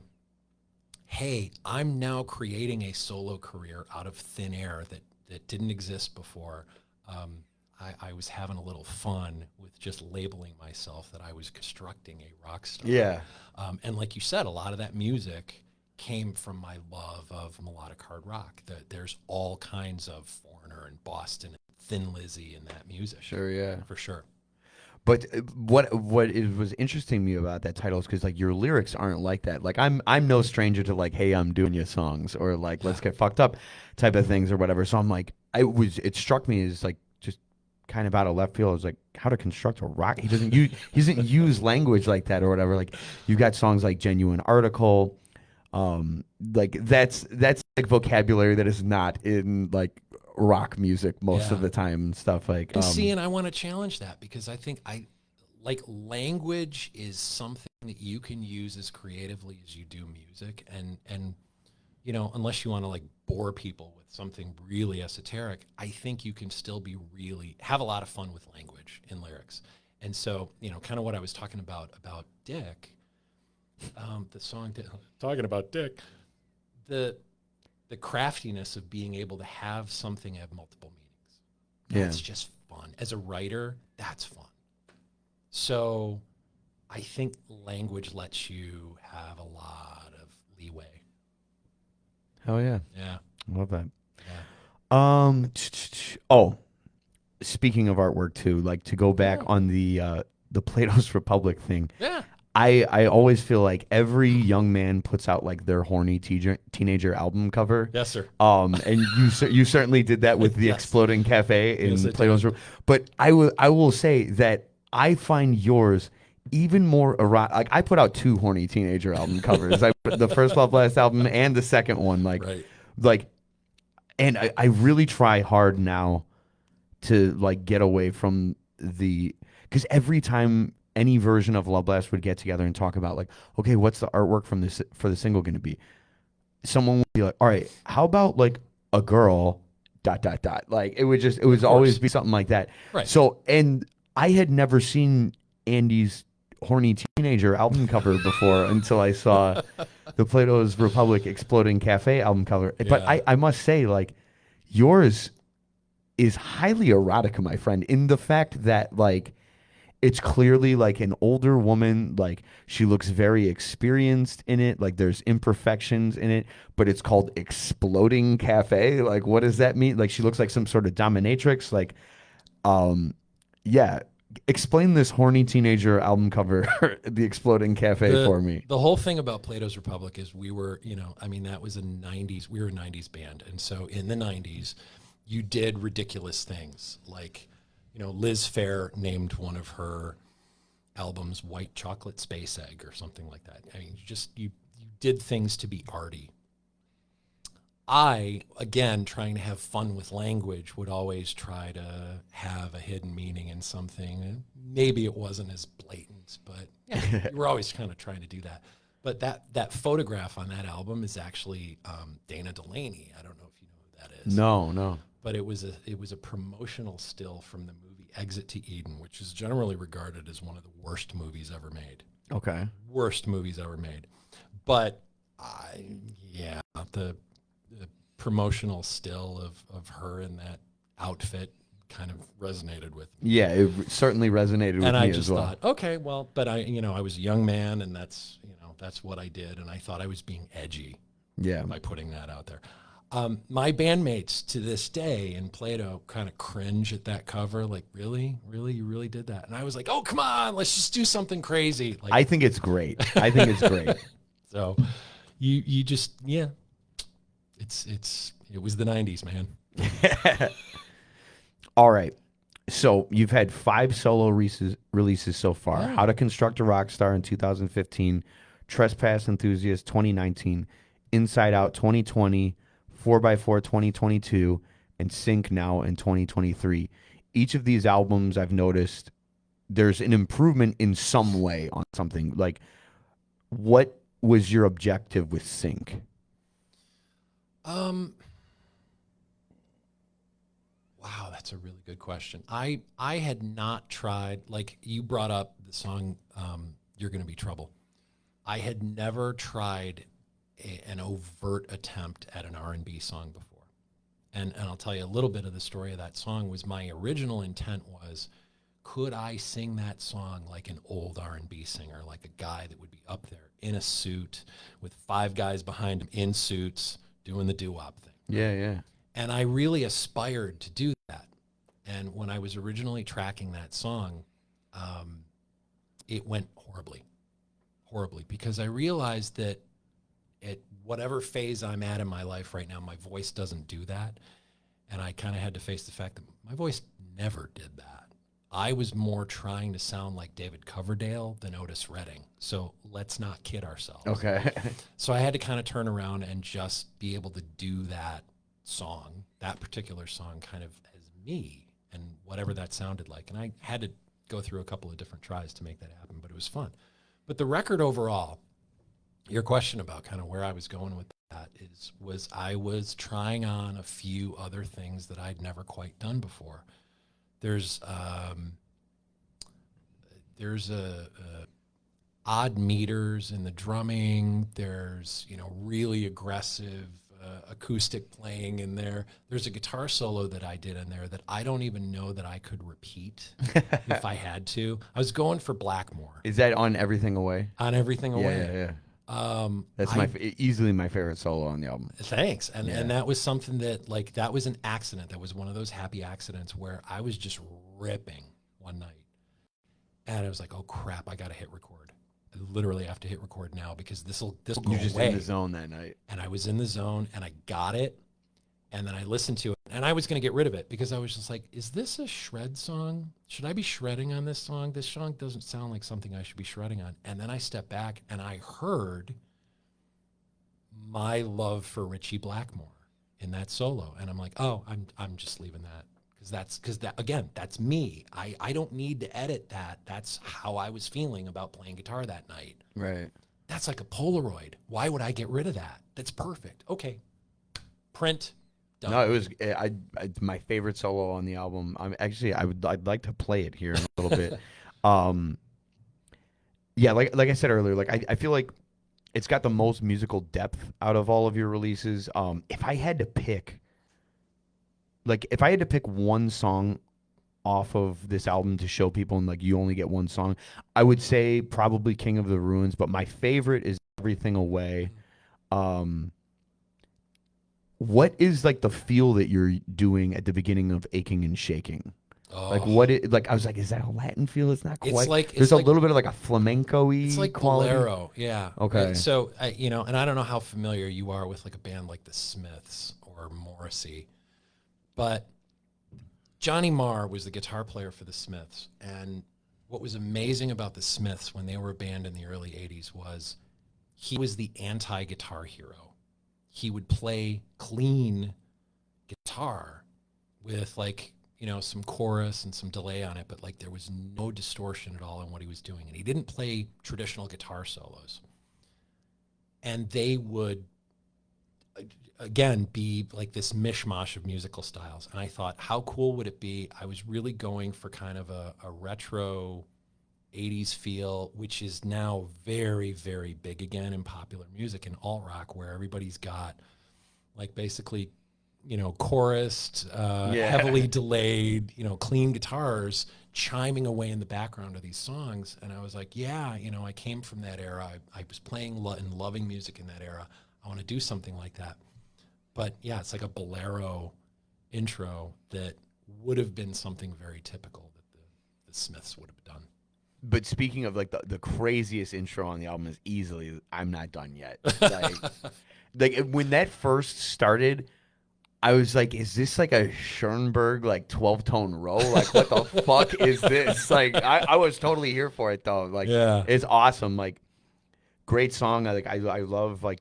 hey, I'm now creating a solo career out of thin air that didn't exist before. I was having a little fun with just labeling myself that I was constructing a rock star. Yeah. And like you said, a lot of that music came from my love of melodic hard rock. There's all kinds of Foreigner and Boston and Thin Lizzy in that music. Sure, yeah. For sure. But what was interesting to me about that title is because like your lyrics aren't like that. Like I'm no stranger to like, hey, I'm doing you songs, or like let's get fucked up type of things or whatever. So I'm like, it struck me as like just kind of out of left field. I was like, How to Construct a Rock. He doesn't use language like that or whatever. Like you got songs like Genuine Article. Like that's like vocabulary that is not in like rock music most of the time and stuff like. And I want to challenge that, because I think language is something that you can use as creatively as you do music, and unless you want to like bore people with something really esoteric, I think you can still have a lot of fun with language in lyrics. And so, kind of what I was talking about Dick. The song talking about Dick, the craftiness of being able to have something have multiple meanings. That's just fun. As a writer, that's fun. So I think language lets you have a lot of leeway. Hell yeah. Yeah. Love that. Yeah. Speaking of artwork too, like to go back on the Plato's Republic thing. Yeah. I always feel like every young man puts out like their horny teenager album cover. Yes, sir. And you certainly did that with the Exploding Cafe in Plato's Room. But I will say that I find yours even more erotic. Like I put out 2 horny teenager album covers. I put the First Love Last album and the second one. And I really try hard now to like get away from because every time any version of Love Blast would get together and talk about like, okay, what's the artwork from this for the single going to be? Someone would be like, all right, how about like a girl dot dot dot. Like it would always be something like that. Right. So and I had never seen Andy's Horny Teenager album cover before until I saw the Plato's Republic Exploding Cafe album cover. But I must say, like, yours is highly erotic, my friend, in the fact that like it's clearly like an older woman, like she looks very experienced in it, like there's imperfections in it, but it's called Exploding Cafe. Like what does that mean? Like she looks like some sort of dominatrix. Like yeah, explain this Horny Teenager album cover, The Exploding Cafe, for me. The whole thing about Plato's Republic is we were, I mean, that was a 90s, we were a 90s band. And so in the 90s, you did ridiculous things. Like, Liz Phair named one of her albums White Chocolate Space Egg or something like that. I mean, you did things to be arty. I, again, trying to have fun with language, would always try to have a hidden meaning in something. And maybe it wasn't as blatant, but yeah, you were always kind of trying to do that. But that photograph on that album is actually Dana Delaney. I don't know if you know who that is. No. But it was a promotional still from the movie Exit to Eden, which is generally regarded as one of the worst movies ever made. Okay. Worst movies ever made. But the promotional still of her in that outfit kind of resonated with me. Yeah, it certainly resonated with me as well. And I just thought, okay, well, but I was a young man, and that's what I did, and I thought I was being edgy by putting that out there. My bandmates to this day in Plato kind of cringe at that cover, like, really? You really did that? And I was like, oh, come on, let's just do something crazy. Like, I think it's great. So you just, it was the 90s, man. All right. So you've had 5 solo releases so far. Yeah. How to Construct a Rock Star in 2015, Trespass Enthusiast 2019, Inside Out 2020, 4x4 2022, and Cinq now in 2023. Each of these albums, I've noticed there's an improvement in some way on something. Like, what was your objective with Cinq? Wow, that's a really good question. I had not tried, like you brought up the song You're Gonna Be Trouble. I had never tried an overt attempt at an R&B song before. And I'll tell you a little bit of the story of that song. Was my original intent was, could I sing that song like an old R&B singer, like a guy that would be up there in a suit with 5 guys behind him in suits doing the doo-wop thing. Yeah. And I really aspired to do that. And when I was originally tracking that song, it went horribly, because I realized that at whatever phase I'm at in my life right now, my voice doesn't do that. And I kind of had to face the fact that my voice never did that. I was more trying to sound like David Coverdale than Otis Redding. So let's not kid ourselves. Okay. So I had to kind of turn around and just be able to do that song, that particular song, kind of as me and whatever that sounded like. And I had to go through a couple of different tries to make that happen, but it was fun. But the record overall, your question about kind of where I was going with that was I was trying on a few other things that I'd never quite done before. There's odd meters in the drumming. There's really aggressive acoustic playing in there. There's a guitar solo that I did in there that I don't even know that I could repeat if I had to. I was going for Blackmore. Is that on Everything Away? On Everything Away. Yeah. That's easily my favorite solo on the album. Thanks. And that was something that, like, that was an accident. That was one of those happy accidents where I was just ripping one night. And I was like, oh, crap, I got to hit record. I literally have to hit record now because this will go away. You're just in the zone that night. And I was in the zone, and I got it. And then I listened to it, and I was going to get rid of it because I was just like, is this a shred song? Should I be shredding on this song? This song doesn't sound like something I should be shredding on. And then I stepped back, and I heard my love for Ritchie Blackmore in that solo. And I'm like, oh, I'm just leaving that because again, that's me. I don't need to edit that. That's how I was feeling about playing guitar that night. Right. That's like a Polaroid. Why would I get rid of that? That's perfect. Okay. Print. Done. No, it was my favorite solo on the album. I'd like to play it here in a little bit. Yeah, like I said earlier, like I feel like it's got the most musical depth out of all of your releases. If I had to pick one song off of this album to show people and like you only get one song, I would say probably King of the Ruins, but my favorite is Everything Away. What is like the feel that you're doing at the beginning of Aching and Shaking? Oh. Like I was like, is that a Latin feel? It's not quite. There's a little bit of like a flamenco-y It's like quality. bolero, yeah. Okay. So, and I don't know how familiar you are with like a band like the Smiths or Morrissey, but Johnny Marr was the guitar player for the Smiths. And what was amazing about the Smiths when they were a band in the early 80s was he was the anti-guitar hero. He would play clean guitar with like, some chorus and some delay on it, but like there was no distortion at all in what he was doing. And he didn't play traditional guitar solos. And they would, again, be like this mishmash of musical styles. And I thought, how cool would it be? I was really going for kind of a retro 80s feel, which is now very, very big again in popular music and alt rock, where everybody's got like basically chorused, heavily delayed, clean guitars chiming away in the background of these songs. And I was like, I came from that era. I was playing and loving music in that era. I want to do something like that. But yeah, it's like a bolero intro that would have been something very typical that the Smiths would have done. But speaking of like the craziest intro on the album is easily I'm Not Done Yet. Like when that first started, I was like, is this like a Schoenberg like 12-tone row? Like what the fuck is this? Like I was totally here for it though. Like it's awesome. Like great song. I love like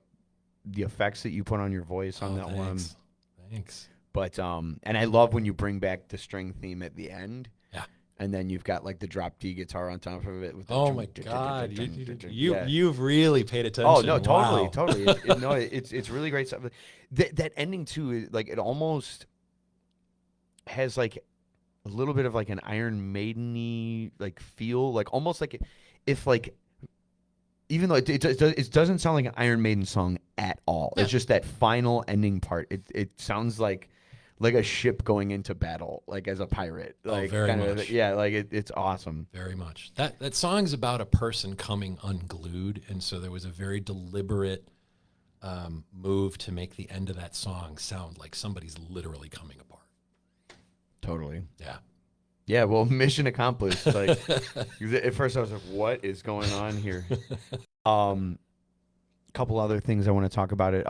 the effects that you put on your voice on that one. Thanks. But and I love when you bring back the string theme at the end. Yeah. And then you've got like the drop D guitar on top of it. With the my God, you've really paid attention. Oh no, totally, wow. totally. It's really great stuff. That ending too, like it almost has like a little bit of like an Iron Maiden-y like feel, like almost like if like. Even though it doesn't sound like an Iron Maiden song at all. Yeah. It's just that final ending part. It sounds like a ship going into battle, like as a pirate. Like very much. Like it's awesome. Very much. That song's about a person coming unglued, and so there was a very deliberate move to make the end of that song sound like somebody's literally coming apart. Totally. Yeah. Yeah, well, mission accomplished. Like at first I was like, what is going on here? Couple other things I want to talk about it.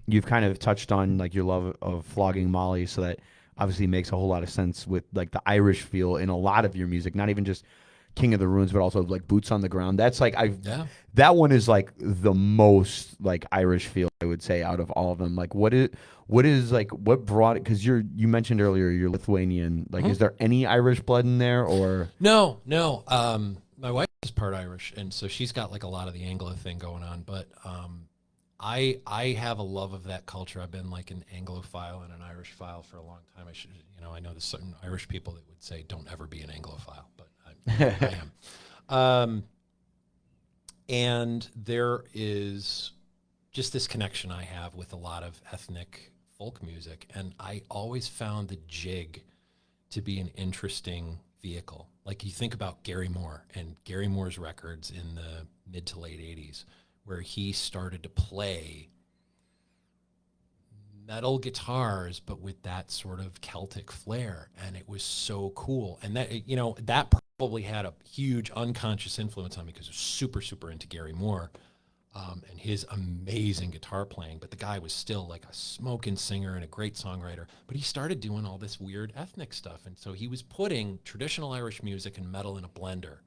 You've kind of touched on like your love of Flogging Molly, so that obviously makes a whole lot of sense with like the Irish feel in a lot of your music, not even just King of the Ruins, but also like Boots on the Ground. That's like that one is like the most like Irish feel, I would say, out of all of them. Like what brought it? Because you mentioned earlier you're Lithuanian. Like, is there any Irish blood in there or no? My wife is part Irish, and so she's got like a lot of the Anglo thing going on. But I have a love of that culture. I've been like an Anglophile and an Irishphile for a long time. I know there's certain Irish people that would say don't ever be an Anglophile, but I am. And there is just this connection I have with a lot of ethnic folk music, and I always found the jig to be an interesting vehicle. Like you think about Gary Moore and Gary Moore's records in the mid to late 80s, where he started to play metal guitars, but with that sort of Celtic flair. And it was so cool. And that, that probably had a huge unconscious influence on me because I was super, super into Gary Moore and his amazing guitar playing. But the guy was still like a smoking singer and a great songwriter. But he started doing all this weird ethnic stuff. And so he was putting traditional Irish music and metal in a blender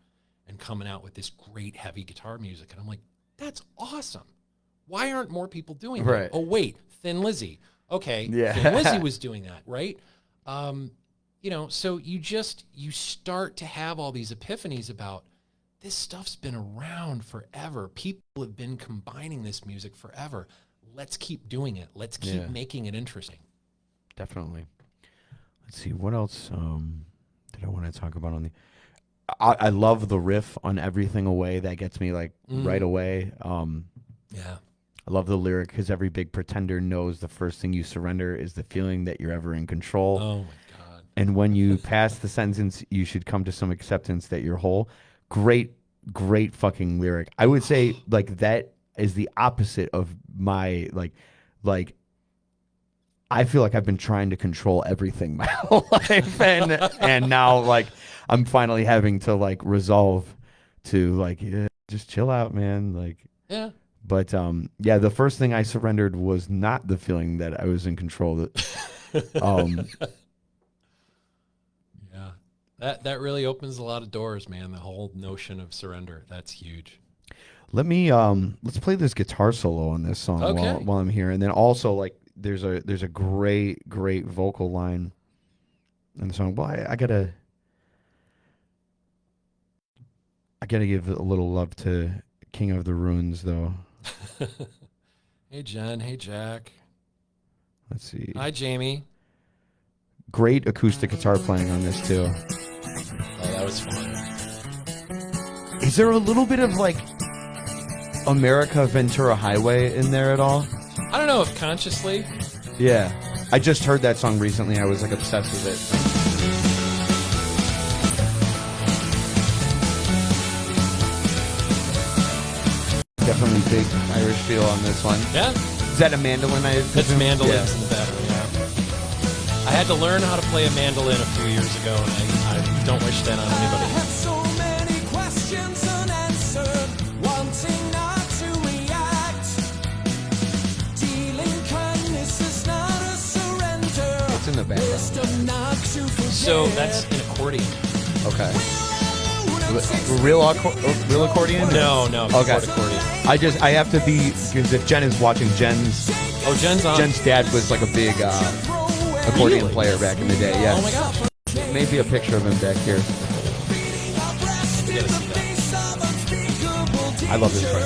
and coming out with this great heavy guitar music. And I'm like, that's awesome. Why aren't more people doing that? Oh, wait, Thin Lizzy. Okay, yeah. Thin Lizzy was doing that, right? so you start to have all these epiphanies about this stuff's been around forever. People have been combining this music forever. Let's keep doing it. Let's keep making it interesting. Definitely. Let's see, what else did I want to talk about on the... I love the riff on Everything Away. That gets me like right away. Yeah. I love the lyric, because every big pretender knows the first thing you surrender is the feeling that you're ever in control. Oh, my God. And when you pass the sentence, you should come to some acceptance that you're whole. Great fucking lyric. I would say like that is the opposite of my like I feel like I've been trying to control everything my whole life, and now like I'm finally having to like resolve to like just chill out, man. Like But the first thing I surrendered was not the feeling that I was in control. That really opens a lot of doors, man. The whole notion of surrender. That's huge. Let me let's play this guitar solo on this song while I'm here, and then also like there's a great vocal line in the song. Well, I gotta give a little love to King of the Ruins though. Hey Jen, hey Jack. Let's see. Hi Jamie. Great acoustic guitar playing on this too. Oh, that was fun. Is there a little bit of like America Ventura Highway in there at all? I don't know if consciously. Yeah. I just heard that song recently. I was like obsessed with it. Definitely big Irish feel on this one. Yeah. Is that a mandolin? It's mandolins in the background, yeah. I had to learn how to play a mandolin a few years ago, and I don't wish that on anybody. I have so many questions unanswered, wanting not to react. Dealing kindness is not a surrender. What's in the background? Wisdom not to forget. So that's an accordion. Okay. Real accordion? No, Okay. Accordion. I have to be, because if Jen is watching, Jen's on. Jen's dad was like a big accordion player back in the day. Yeah. Oh my gosh. Maybe a picture of him back here. We gotta see that. I love this part.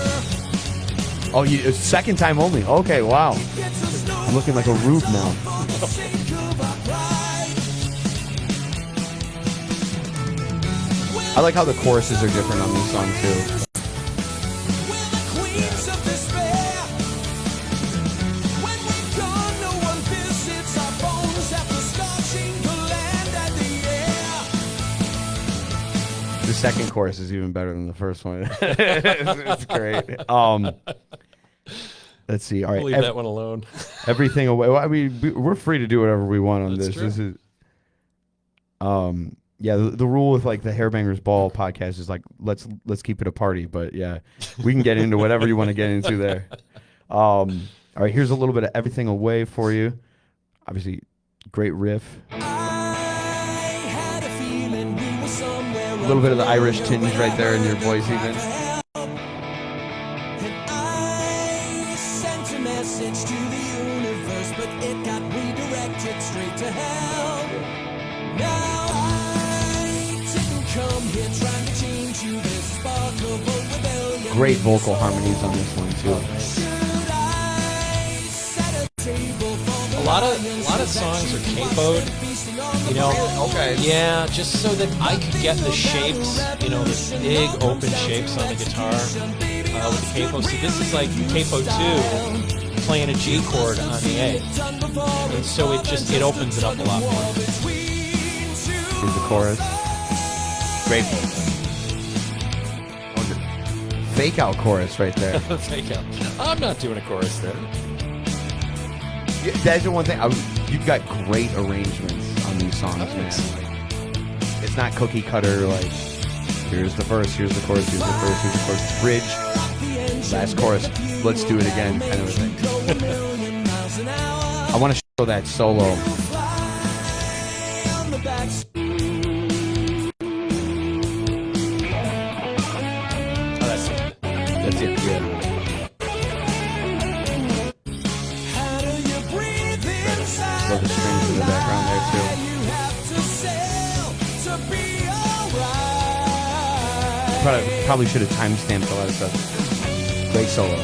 Oh, it's second time only. Okay, wow. I'm looking like a rube now. I like how the choruses are different on this song too. The second chorus is even better than the first one. It's great. Let's see. All right, leave that one alone. Everything Away. Well, I mean, we're free to do whatever we want on That's this. true. This is, the rule with like the Hairbangers Ball podcast is like let's keep it a party. But yeah, we can get into whatever you want to get into there. All right, here's a little bit of Everything Away for you. Obviously, great riff. A little bit of the Irish tinge right there in your voice even. Sent a message to the universe, but it got redirected straight to hell. Now I didn't come here trying to change you. This spark of rebellion. Great vocal harmonies on this one too. Should I set a table for the A lot of songs are capoed, you know. Okay. Yeah, just so that I could get the shapes, the big open shapes on the guitar with the capo. So this is like capo 2 playing a G chord on the A, and so it opens it up a lot more. Here's the chorus. Great. Fake out chorus right there. Fake out. I'm not doing a chorus there. Yeah, that's the one thing. You've got great arrangements on these songs, man. It's not cookie cutter, like, here's the verse, here's the chorus, here's the verse, here's the chorus, bridge, last chorus, let's do it again, kind of a thing. I want to show that solo. Oh, that's it. That's it, yeah. Love the strings in the background there, too. probably should have timestamped a lot of stuff. Great solo.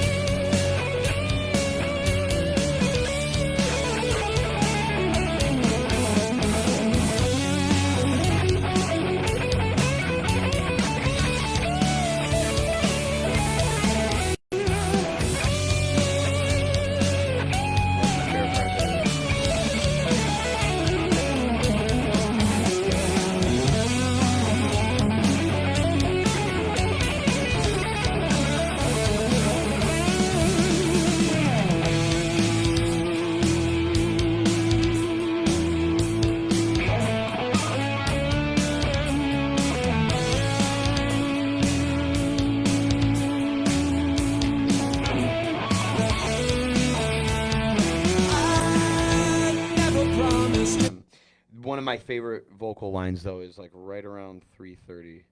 One of my favorite vocal lines, though, is like right around 3:30.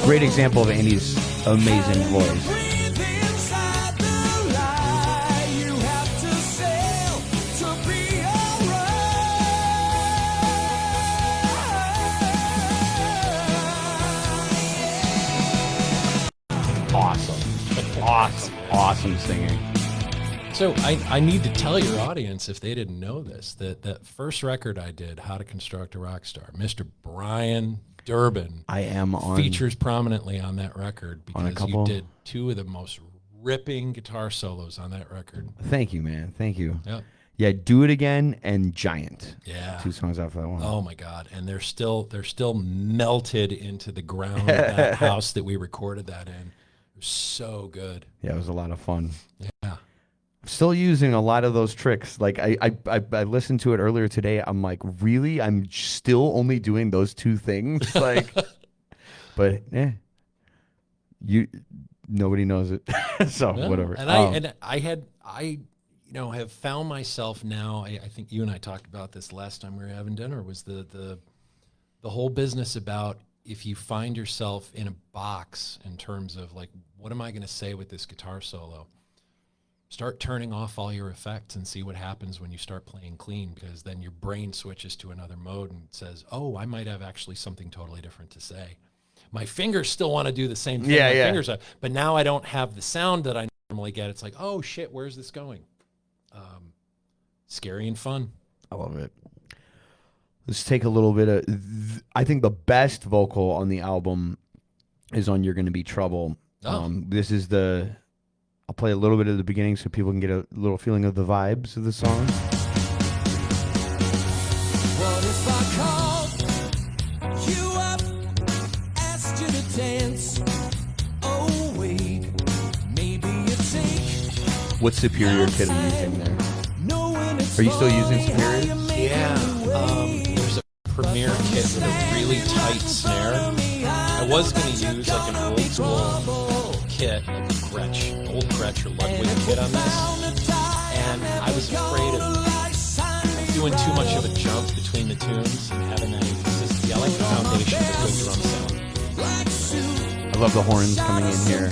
Great example of Andy's amazing voice. Breathe inside the lie. You have to sail to be Awesome. Awesome singing. So I need to tell your audience, if they didn't know this, that first record I did, How to Construct a Rock Star, Mr. Brian Durbin I am on features prominently on that record on a because couple. you did two of the most ripping guitar solos on that record. Thank you, man. Thank you. Yep. Yeah, Do It Again and Giant. Yeah. 2 songs off that one. Oh my God. And they're still melted into the ground of that house that we recorded that in. It was so good. Yeah, it was a lot of fun. Yeah. Still using a lot of those tricks. Like I listened to it earlier today. I'm like, really? I'm still only doing those 2 things? Like, but nobody knows it. So Yeah. whatever. And I have found myself now. I think you and I talked about this last time we were having dinner. Was the whole business about if you find yourself in a box in terms of like, what am I going to say with this guitar solo? Start turning off all your effects and see what happens when you start playing clean, because then your brain switches to another mode and says, oh, I might have actually something totally different to say. My fingers still want to do the same thing. Yeah, my yeah. fingers are, but now I don't have the sound that I normally get. It's like, oh shit, where's this going? Scary and fun. I love it. Let's take a little bit of. I think the best vocal on the album is on "You're Gonna Be Trouble." Oh. This is the. I'll play a little bit at the beginning so people can get a little feeling of the vibes of the song. What if I called you up, asked you to dance? Oh wait, maybe you take What Superior kit are you using there? knowing it's Are you still using wrong, how Superior? you make Yeah. it There's a Premier kit with a really tight snare. I was going to use like an old school kit, like a Gretsch, old Gretsch or Ludwig kit on this. And I was afraid of doing too much of a jump between the tunes and having that inconsistency. I like the foundation of a good drum sound. I love the horns coming in here.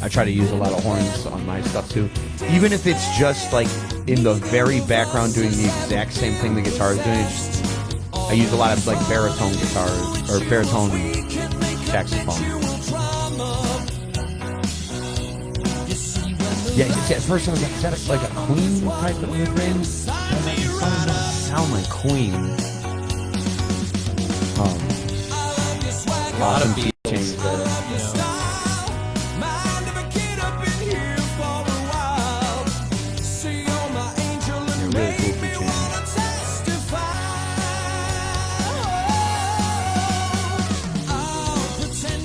I try to use a lot of horns on my stuff too. Even if it's just like in the very background doing the exact same thing the guitar is doing. I use a lot of like baritone guitars or baritone saxophone. Yeah, at first I was like, is that like a Queen type of thing? It doesn't sound like Queen. A lot of Awesome Beatles. changes there. Really cool key change.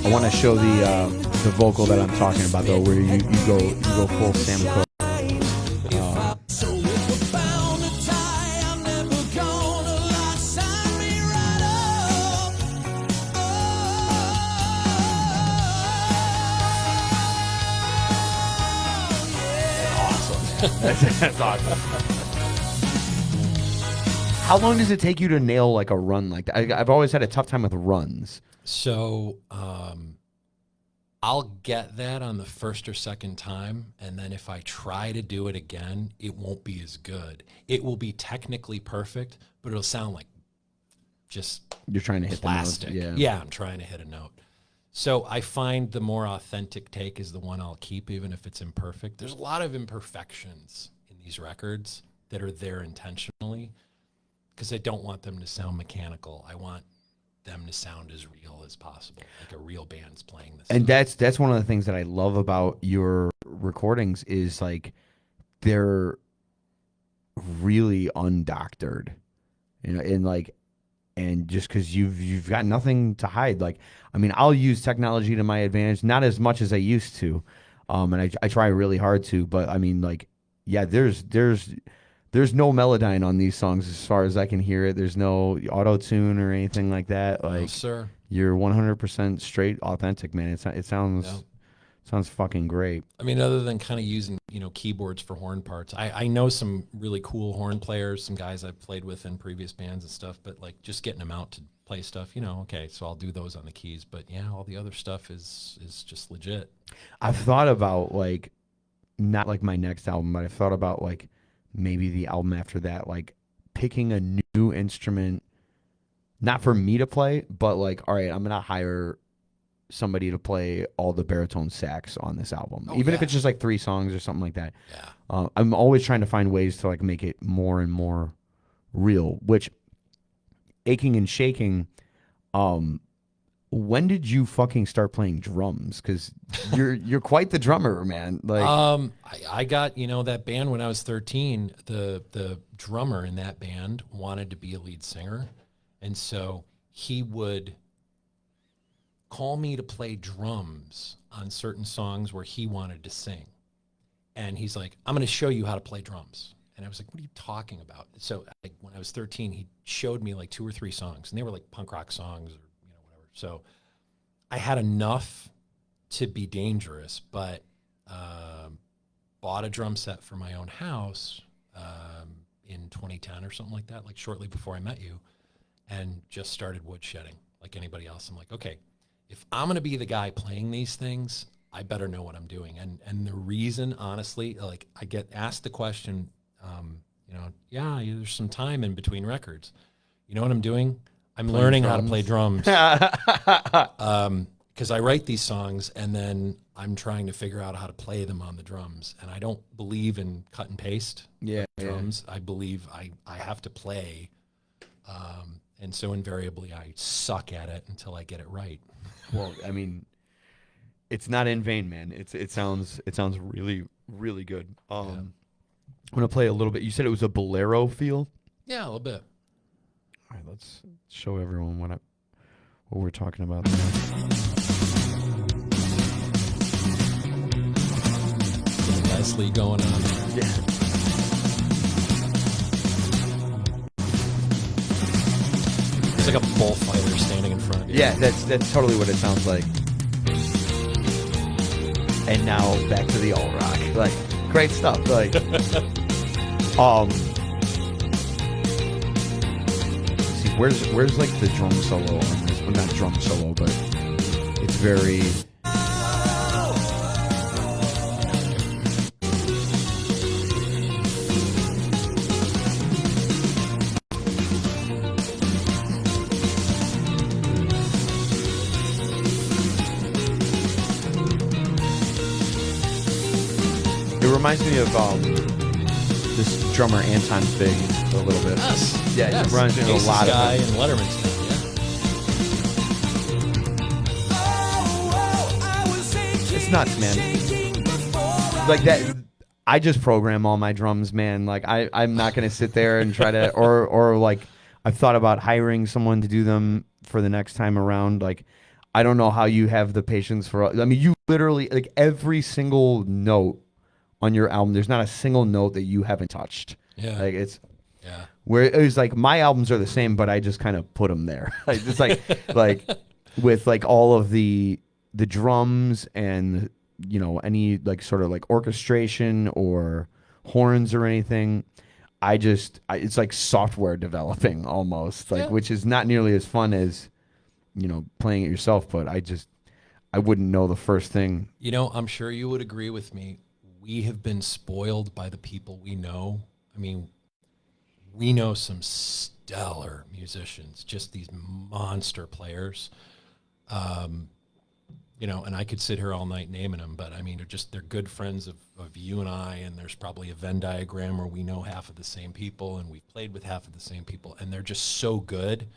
I want to show the vocal that I'm talking about though, where you go full Sam Cooke. That's awesome. How long does it take you to nail like a run like that? I've always had a tough time with runs. So I'll get that on the first or second time, and then if I try to do it again, it won't be as good. It will be technically perfect, but it'll sound like just You're trying to hit plastic. the notes. Yeah, I'm trying to hit a note. So I find the more authentic take is the one I'll keep, even if it's imperfect. There's a lot of imperfections in these records that are there intentionally because I don't want them to sound mechanical. I want them to sound as real as possible, like a real band's playing this. And that's one of the things that I love about your recordings is like they're really undoctored, you know, and just because you've got nothing to hide. Like, I mean, I'll use technology to my advantage, not as much as I used to, and I try really hard to. But I mean, like, yeah, there's no Melodyne on these songs as far as I can hear it. There's no auto tune or anything like that. Like, no, sir. You're 100% straight, authentic, man. It sounds fucking great. I mean, other than kind of using, keyboards for horn parts, I know some really cool horn players, some guys I've played with in previous bands and stuff, but like just getting them out to play stuff, okay, so I'll do those on the keys. But yeah, all the other stuff is just legit. I've thought about like, not like my next album, but I've thought about like maybe the album after that, like picking a new instrument, not for me to play, but like, all right, I'm going to hire somebody to play all the baritone sax on this album, even if it's just like 3 songs or something like that. Yeah. I'm always trying to find ways to like make it more and more real, which Aching and Shaking, when did you fucking start playing drums? Because you're quite the drummer, man. Like, I got that band when I was 13. The drummer in that band wanted to be a lead singer, and so he would call me to play drums on certain songs where he wanted to sing. And he's like, I'm going to show you how to play drums. And I was like, what are you talking about? So like when I was 13, he showed me like 2 or 3 songs, and they were like punk rock songs or whatever. So I had enough to be dangerous, but bought a drum set for my own house in 2010 or something like that, like shortly before I met you, and just started woodshedding like anybody else. I'm like, okay, if I'm going to be the guy playing these things, I better know what I'm doing. And the reason, honestly, like I get asked the question, there's some time in between records. You know what I'm doing? I'm learning how to play drums. Because I write these songs and then I'm trying to figure out how to play them on the drums. And I don't believe in cut and paste drums. I believe I have to play. And so invariably I suck at it until I get it right. Well, I mean, it's not in vain, man. It sounds really, really good. I'm gonna play a little bit. You said it was a bolero feel? Yeah, a little bit. All right, let's show everyone what we're talking about there. Leslie going on. Yeah. It's like a bullfighter standing in front of you. Yeah, that's totally what it sounds like. And now back to the alt rock. Like, great stuff. Like, see, where's like the drum solo on this? Well, not drum solo, but it's very. It reminds me of this drummer Anton Fig a little bit. Yes. Yeah, yes. it reminds me of a lot of guy them. and Letterman stuff. Yeah. It's nuts, man. Like that. I just program all my drums, man. Like I'm not gonna sit there and try to or like I've thought about hiring someone to do them for the next time around. Like I don't know how you have the patience for. I mean, you literally like every single note on your album. There's not a single note that you haven't touched. Yeah. Like it's. Yeah. Where it was like my albums are the same, but I just kind of put them there. Like it's like with like all of the drums and any like sort of like orchestration or horns or anything. It's like software developing almost, like which is not nearly as fun as playing it yourself. But I wouldn't know the first thing. I'm sure you would agree with me. We have been spoiled by the people we know. I mean, we know some stellar musicians, just these monster players. You know, and I could sit here all night naming them, but I mean, they're good friends of you and I, and there's probably a Venn diagram where we know half of the same people and we've played with half of the same people, and they're just so good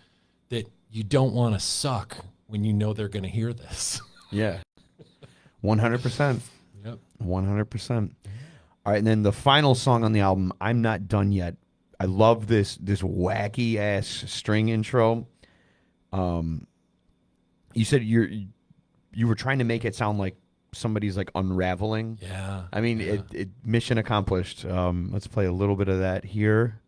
that you don't want to suck when you know they're going to hear this. Yeah. 100%. Yep. 100%. All right, and then the final song on the album, I'm Not Done Yet. I love this wacky ass string intro. You said you were trying to make it sound like somebody's like unraveling. Yeah. I mean, yeah. it mission accomplished. Let's play a little bit of that here.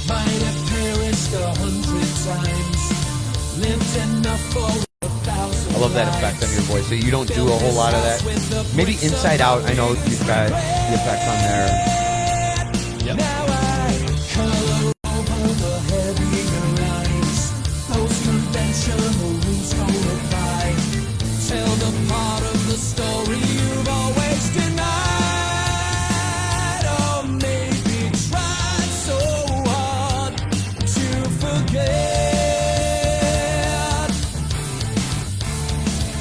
Might have perished 100 times, lived enough for 1,000. I love that effect on your voice. So you don't do a whole lot of that. Maybe Inside Out. I know you've got the effect on there. Yep. Now I color over the heavier lines. Those conventional rules don't apply. Tell the part of the story you've always denied, or maybe tried so hard to forget.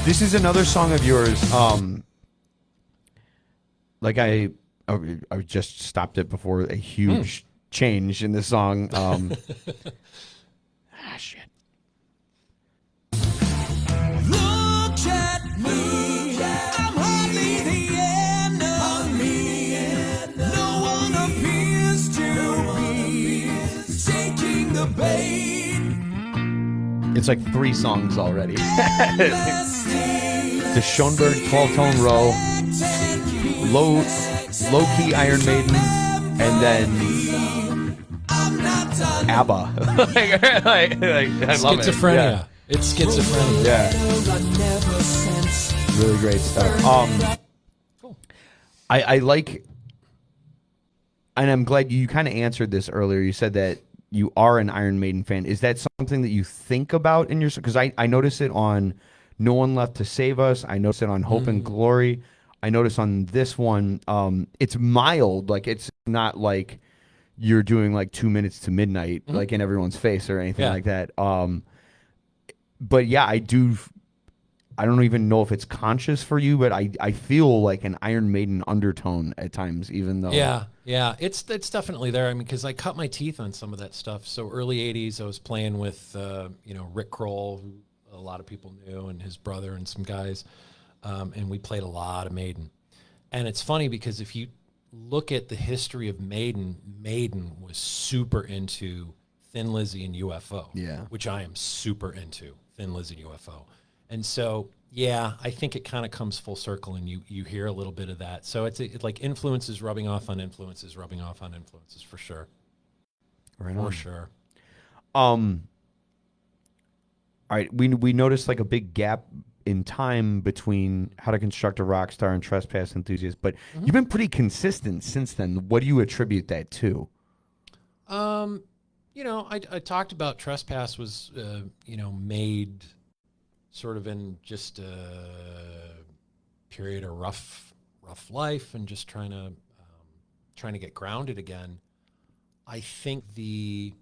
This is another song of yours. Like I just stopped it before a huge change in the song. Shit. Look at me, I'm hardly the enemy. No one appears to be taking the bait. It's like 3 songs already. The Schoenberg 12-tone row, low key Iron Maiden, and then ABBA. I love it. Schizophrenia. Yeah. It's schizophrenia. Yeah. Really great stuff. Cool. I like, and I'm glad you kind of answered this earlier. You said that you are an Iron Maiden fan. Is that something that you think about in your? Because I notice it on No One Left to Save Us. I notice it on Hope and Glory. I notice on this one, it's mild. Like it's not like you're doing like 2 minutes to midnight, like in everyone's face or anything like that. But yeah, I do. I don't even know if it's conscious for you, but I feel like an Iron Maiden undertone at times, even though. Yeah, it's definitely there. I mean, because I cut my teeth on some of that stuff. So early '80s, I was playing with Rick Kroll, who a lot of people knew, and his brother and some guys, and we played a lot of Maiden. And it's funny because if you look at the history of Maiden, Maiden was super into Thin Lizzy and UFO, which I am super into, Thin Lizzy and UFO. And so, yeah, I think it kind of comes full circle, and you hear a little bit of that. So it's like influences rubbing off on influences, for sure. Right for on. sure. All right, we noticed like a big gap in time between How to Construct a Rock Star and Trespass Enthusiast, but you've been pretty consistent since then. What do you attribute that to? I talked about Trespass was, made sort of in just a period of rough life and just trying to get grounded again. I think the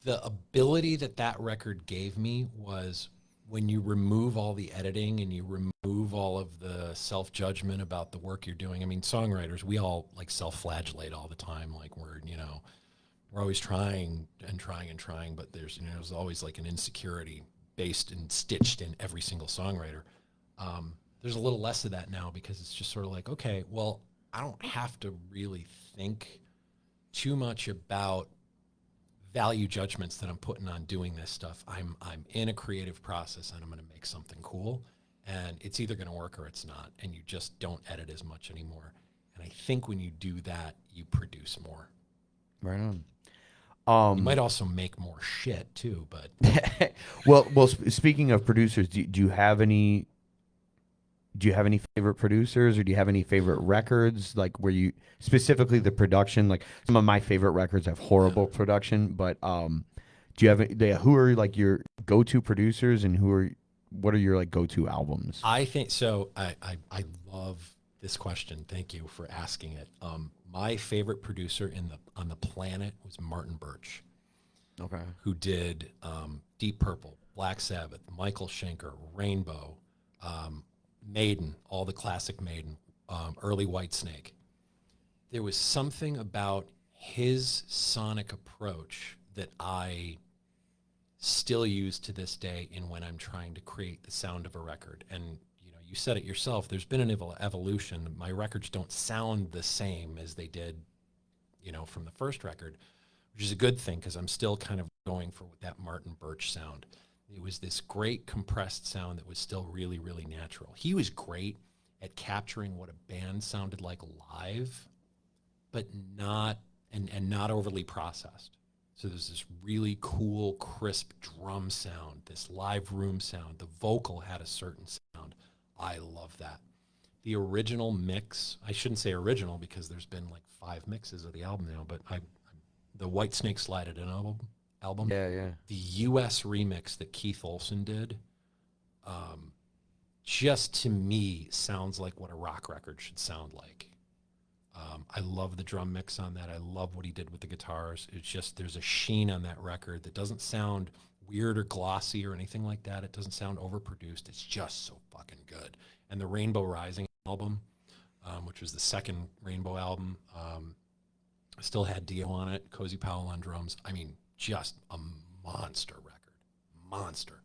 ability that record gave me was when you remove all the editing and you remove all of the self-judgment about the work you're doing. I mean, songwriters, we all like self-flagellate all the time. Like we're always trying, but there's always like an insecurity based and stitched in every single songwriter. There's a little less of that now because it's just sort of like, okay, well, I don't have to really think too much about value judgments that I'm putting on doing this stuff. I'm in a creative process and I'm going to make something cool, and it's either going to work or it's not, and you just don't edit as much anymore. And I think when you do that, you produce more. Right on. You might also make more shit too, but well. Speaking of producers, do you have any? Do you have any favorite producers, or do you have any favorite records? Like where you specifically the production? Like some of my favorite records have horrible production, but do you have who are like your go-to producers, and what are your like go-to albums? I think so. I love this question. Thank you for asking it. My favorite producer on the planet was Martin Birch. Okay. Who did Deep Purple, Black Sabbath, Michael Schenker, Rainbow, Maiden, all the classic Maiden, early Whitesnake. There was something about his sonic approach that I still use to this day in when I'm trying to create the sound of a record. And you said it yourself, there's been an evolution. My records don't sound the same as they did, from the first record, which is a good thing because I'm still kind of going for that Martin Birch sound. It was this great compressed sound that was still really, really natural. He was great at capturing what a band sounded like live, but not overly processed. So there's this really cool, crisp drum sound, this live room sound. The vocal had a certain sound. I love that. The original mix, I shouldn't say original because there's been like 5 mixes of the album now, but the Whitesnake Slide It In album. Yeah. The U.S. remix that Keith Olsen did, just to me sounds like what a rock record should sound like. I love the drum mix on that. I love what he did with the guitars. It's just there's a sheen on that record that doesn't sound weird or glossy or anything like that. It doesn't sound overproduced. It's just so fucking good. And the Rainbow Rising album, which was the second Rainbow album, still had Dio on it, Cozy Powell on drums. I mean, just a monster record. Monster.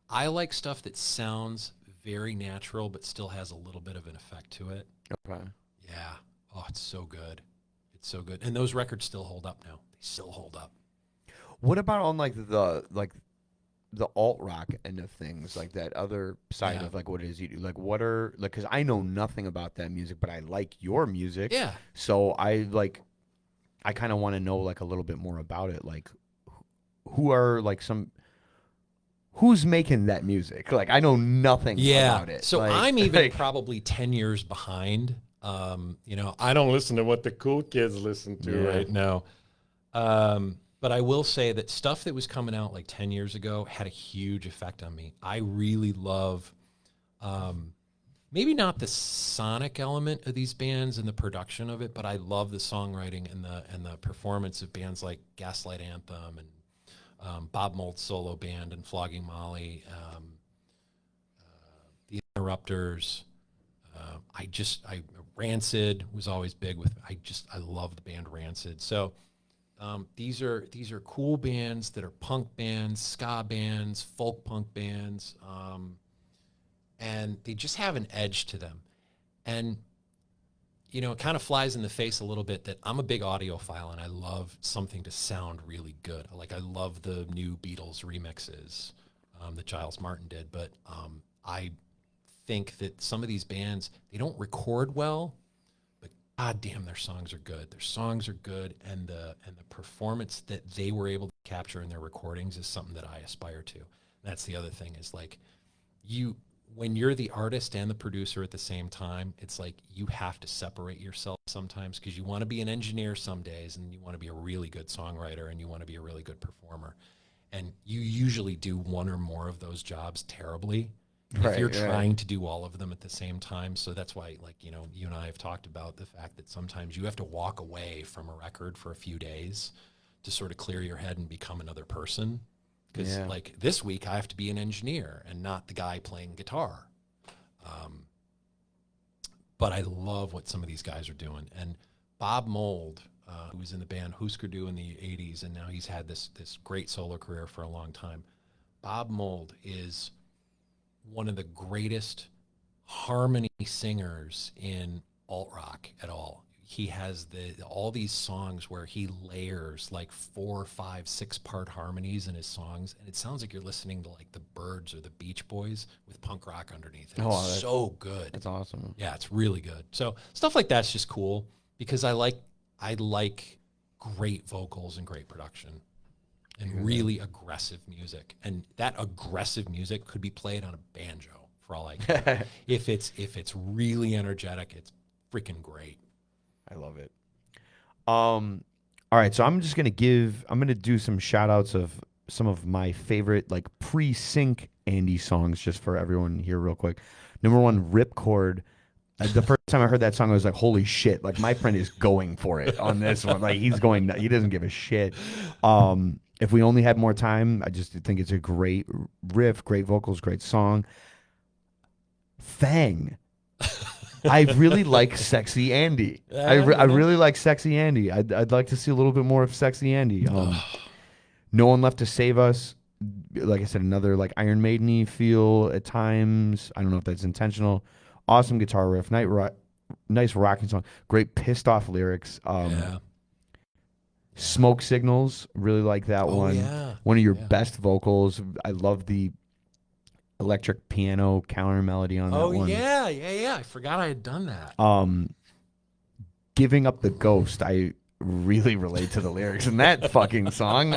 I like stuff that sounds very natural but still has a little bit of an effect to it. Okay. Yeah. Oh, it's so good. It's so good. And those records still hold up now. They still hold up. What about on the alt rock end of things, like that other side of like what it is you do? Like what are like because I know nothing about that music, but I like your music. Yeah. So I kind of want to know like a little bit more about it. Like who are like who's making that music? Like I know nothing about it. So like, I'm even probably 10 years behind. I don't listen to what the cool kids listen to right now. But I will say that stuff that was coming out like 10 years ago had a huge effect on me. I really love, maybe not the sonic element of these bands and the production of it, but I love the songwriting and the performance of bands like Gaslight Anthem and Bob Mould's solo band and Flogging Molly, the Interrupters. Rancid was always big with. I love the band Rancid. So these are cool bands that are punk bands, ska bands, folk punk bands, and they just have an edge to them. And it kind of flies in the face a little bit that I'm a big audiophile and I love something to sound really good. I love the new Beatles remixes that Giles Martin did, but I think that some of these bands, they don't record well, but god damn, their songs are good. Their songs are good, and the performance that they were able to capture in their recordings is something that I aspire to. And that's the other thing is like when you're the artist and the producer at the same time, it's like you have to separate yourself sometimes because you want to be an engineer some days and you want to be a really good songwriter and you want to be a really good performer. And you usually do one or more of those jobs terribly. If you're trying to do all of them at the same time. So that's why, you and I have talked about the fact that sometimes you have to walk away from a record for a few days to sort of clear your head and become another person. Because, this week I have to be an engineer and not the guy playing guitar. But I love what some of these guys are doing. And Bob Mould, who was in the band Husker Du in the 80s, and now he's had this great solo career for a long time. Bob Mould is one of the greatest harmony singers in alt rock at all. He has all these songs where he layers like 4, 5, 6-part harmonies in his songs, and it sounds like you're listening to like the Byrds or the Beach Boys with punk rock underneath it. It's so good. That's awesome. Yeah, it's really good. So stuff like that's just cool because I like great vocals and great production and really aggressive music. And that aggressive music could be played on a banjo for all I care. If it's really energetic, it's freaking great. I love it. All right, so I'm gonna do some shout outs of some of my favorite like pre-Cinq Andy songs just for everyone here real quick. Number one, Ripcord. The first time I heard that song, I was like, holy shit, like my friend is going for it on this one. Like he doesn't give a shit. If we only had more time, I just think it's a great riff, great vocals, great song. Fang. I really like Sexy Andy. I really like Sexy Andy. I'd like to see a little bit more of Sexy Andy. No One Left to Save Us. Like I said, another like Iron Maiden-y feel at times. I don't know if that's intentional. Awesome guitar riff. Nice rocking song. Great pissed off lyrics. Smoke Signals. Really like that one. Yeah. One of your best vocals. I love the electric piano counter melody on that one. Oh, yeah. I forgot I had done that. Giving Up the Ghost. I really relate to the lyrics in that fucking song.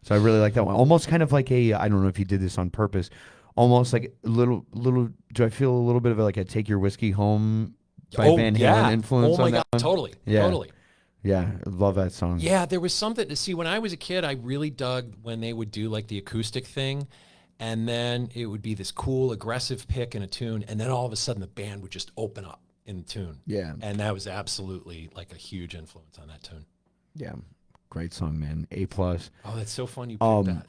So I really like that one. Almost kind of like I don't know if you did this on purpose. Almost like a little. Do I feel a little bit of like a Take Your Whiskey Home by Van Halen influence? Oh my on God, that one? totally. Yeah, I love that song. Yeah, there was something to see when I was a kid. I really dug when they would do like the acoustic thing, and then it would be this cool aggressive pick in a tune, and then all of a sudden the band would just open up in the tune. Yeah, and that was absolutely like a huge influence on that tune. Yeah, great song, man. A+. Oh, that's so fun you picked that.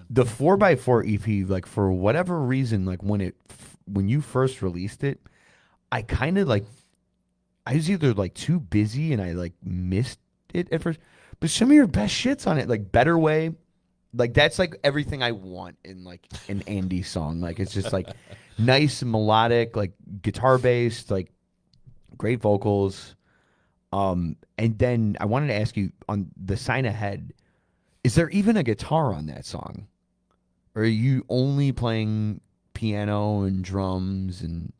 The 4x4 EP, like for whatever reason, like when you first released it, I kind of like, I was either like too busy and I like missed it at first, but some of your best shit's on it, like Better Way, like that's like everything I want in like an Andy song. Like it's just like nice melodic, like guitar based, like great vocals. And then I wanted to ask you on the Sign Ahead, is there even a guitar on that song? Or are you only playing piano and drums and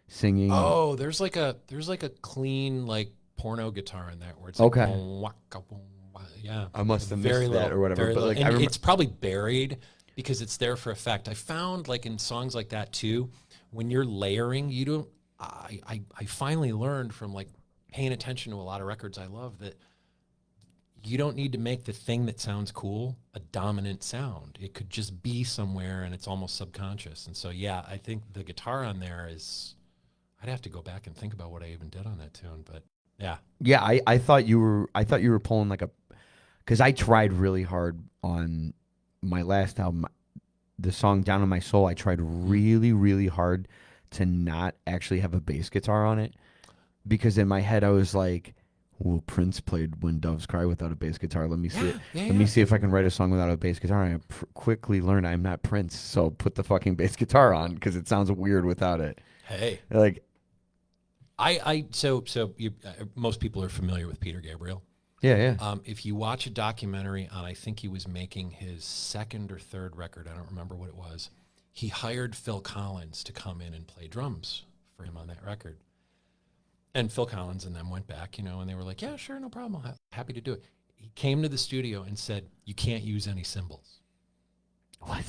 singing? Oh, there's like a clean like porno guitar in there where it's okay. Like, boom, waka, boom, yeah. I must have missed that or whatever. But like, and it's probably buried because it's there for effect. I found like in songs like that too, when you're layering, you don't. I finally learned from like paying attention to a lot of records I love that you don't need to make the thing that sounds cool a dominant sound. It could just be somewhere and it's almost subconscious. And so, yeah, I think the guitar on there is, I'd have to go back and think about what I even did on that tune, but yeah. Yeah, I thought you were pulling like because I tried really hard on my last album, the song Down in My Soul. I tried really, really hard to not actually have a bass guitar on it because in my head I was like, well, Prince played When Doves Cry without a bass guitar. Let me see it. Let me see if I can write a song without a bass guitar. And I quickly learned I'm not Prince, so put the fucking bass guitar on because it sounds weird without it. Hey, like, so you, most people are familiar with Peter Gabriel. Yeah. If you watch a documentary on, I think he was making his second or third record. I don't remember what it was. He hired Phil Collins to come in and play drums for him on that record. And Phil Collins and them went back, and they were like, yeah, sure, no problem. I'm happy to do it. He came to the studio and said, you can't use any cymbals. What?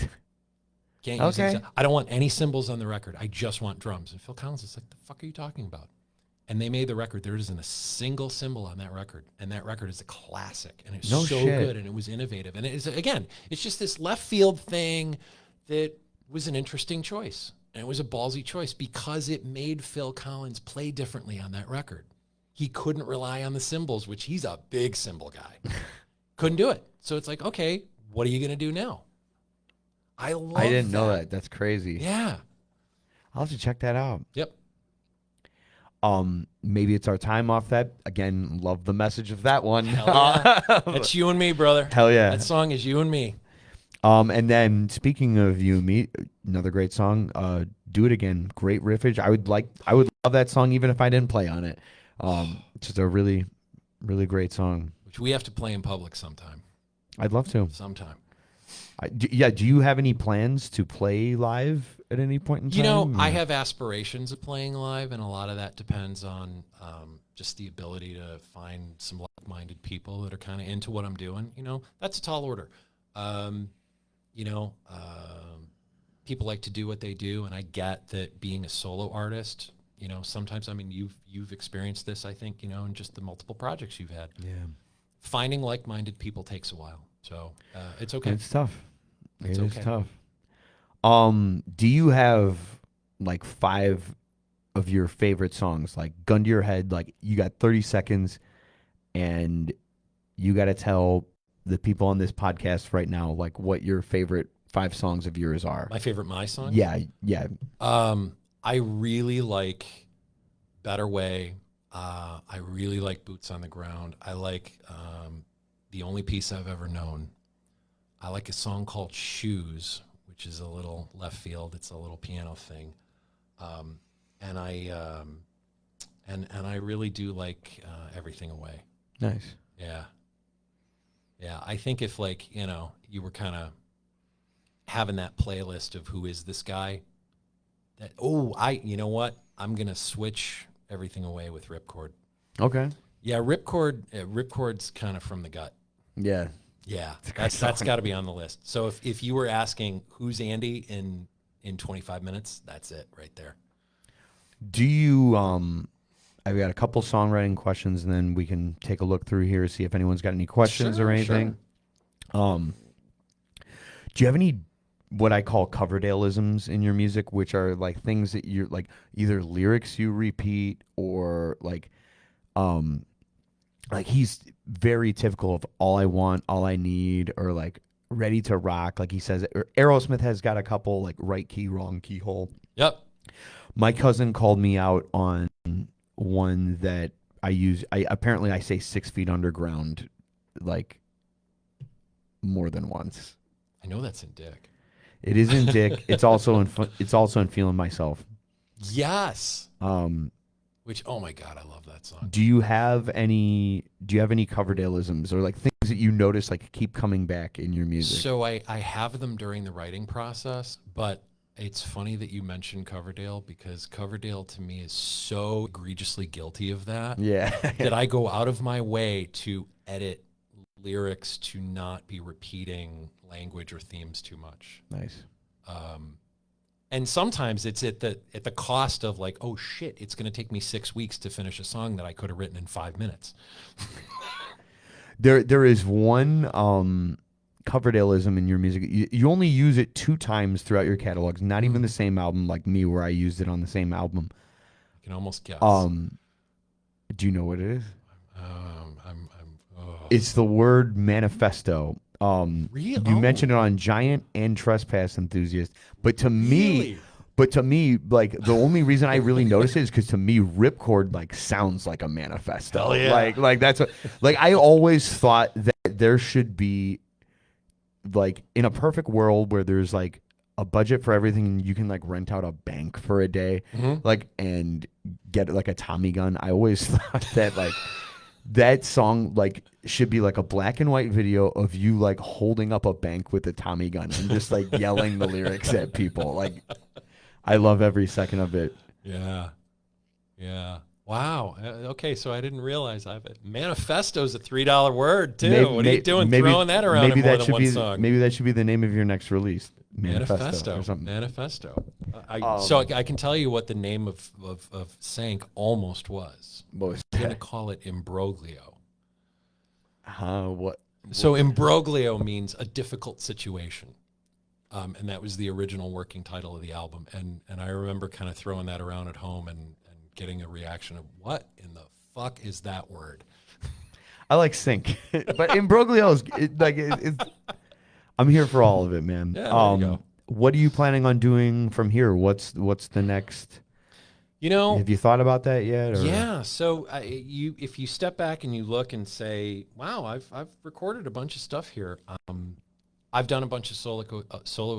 Can't use any, I don't want any cymbals on the record. I just want drums. And Phil Collins is like, the fuck are you talking about? And they made the record. There isn't a single cymbal on that record. And that record is a classic. And it's good and it was innovative. And it's just this left field thing that was an interesting choice. And it was a ballsy choice because it made Phil Collins play differently on that record. He couldn't rely on the cymbals, which he's a big cymbal guy. Couldn't do it. So it's like, okay, what are you going to do now? I didn't know that. That's crazy. Yeah. I'll have to check that out. Yep. Maybe it's our time off that. Again, love the message of that one. Hell yeah. That's you and me, brother. Hell yeah. That song is you and me. And then speaking of you and me, another great song, Do It Again. Great riffage. I would love that song even if I didn't play on it. Just a really, really great song. Which we have to play in public sometime. I'd love to. Sometime. Do you have any plans to play live at any point in time? I have aspirations of playing live, and a lot of that depends on just the ability to find some like-minded people that are kind of into what I'm doing, that's a tall order. You know, people like to do what they do, and I get that being a solo artist, sometimes, I mean, you've experienced this, I think, in just the multiple projects you've had. Yeah. Finding like-minded people takes a while, so it's okay. It's tough. It's It is okay. tough. Do you have like 5 of your favorite songs, like gun to your head, like you got 30 seconds and you got to tell the people on this podcast right now, like what your favorite 5 songs of yours are? My favorite songs? Yeah. I really like Better Way. I really like Boots on the Ground. I like The Only Peace I've Ever Known. I like a song called Shoes, which is a little left field. It's a little piano thing. And I really do like Everything Away. Nice. Yeah. Yeah. I think if you were kind of having that playlist of who is this guy, you know what? I'm going to switch Everything Away with Ripcord. Okay. Yeah. Ripcord's kind of from the gut. Yeah. Yeah. That's got to be on the list. So if you were asking who's Andy in 25 minutes, that's it right there. Do you, I've got a couple songwriting questions and then we can take a look through here, see if anyone's got any questions or anything. Sure. Do you have any, what I call Coverdaleisms in your music, which are like things that you're like either lyrics you repeat or like he's very typical of All I Want, All I Need, or like Ready to Rock. Like he says, or Aerosmith has got a couple like right key, wrong keyhole. Yep. My cousin called me out on one that I use. Apparently I say 6 feet underground, like more than once. I know that's in Dick. It is in Dick. It's also in Feeling Myself. Yes. Which, oh my God, I love that song. Do you have any Coverdaleisms or like things that you notice like keep coming back in your music? So I have them during the writing process, but it's funny that you mentioned Coverdale because Coverdale to me is so egregiously guilty of that. Yeah. That I go out of my way to edit lyrics to not be repeating language or themes too much. Nice. And sometimes it's at the cost of like, oh shit, it's going to take me 6 weeks to finish a song that I could have written in 5 minutes. There is one Coverdaleism in your music. You only use it 2 times throughout your catalogs, not even the same album like me where I used it on the same album. I can almost guess. Do you know what it is? It's the word manifesto. Really? You mentioned it on Giant and Trespass Enthusiast, but to me, like the only reason I really notice it is because to me, Ripcord like sounds like a manifesto. Hell yeah. Like that's like I always thought that there should be like in a perfect world where there's like a budget for everything and you can like rent out a bank for a day, like and get like a Tommy gun. I always thought that like that song like should be like a black and white video of you like holding up a bank with a Tommy gun and just like yelling the lyrics at people. Like I love every second of it. Yeah. Wow. Okay, so I didn't realize manifesto's a $3 word too. What are you doing throwing that around in more than one song? Maybe that should be the name of your next release. Manifesto or something. Manifesto. So I can tell you what the name of Cinq almost was. What was I'm going to that? call it Imbroglio. What? So Imbroglio means a difficult situation. And that was the original working title of the album. And I remember kind of throwing that around at home and getting a reaction of, what in the fuck is that word? I like Cinq, but Imbroglio is it's I'm here for all of it, man. Yeah, there you go. What are you planning on doing from here? What's the next? Have you thought about that yet? Or? Yeah. So if you step back and you look and say, wow, I've recorded a bunch of stuff here. I've done a bunch of solo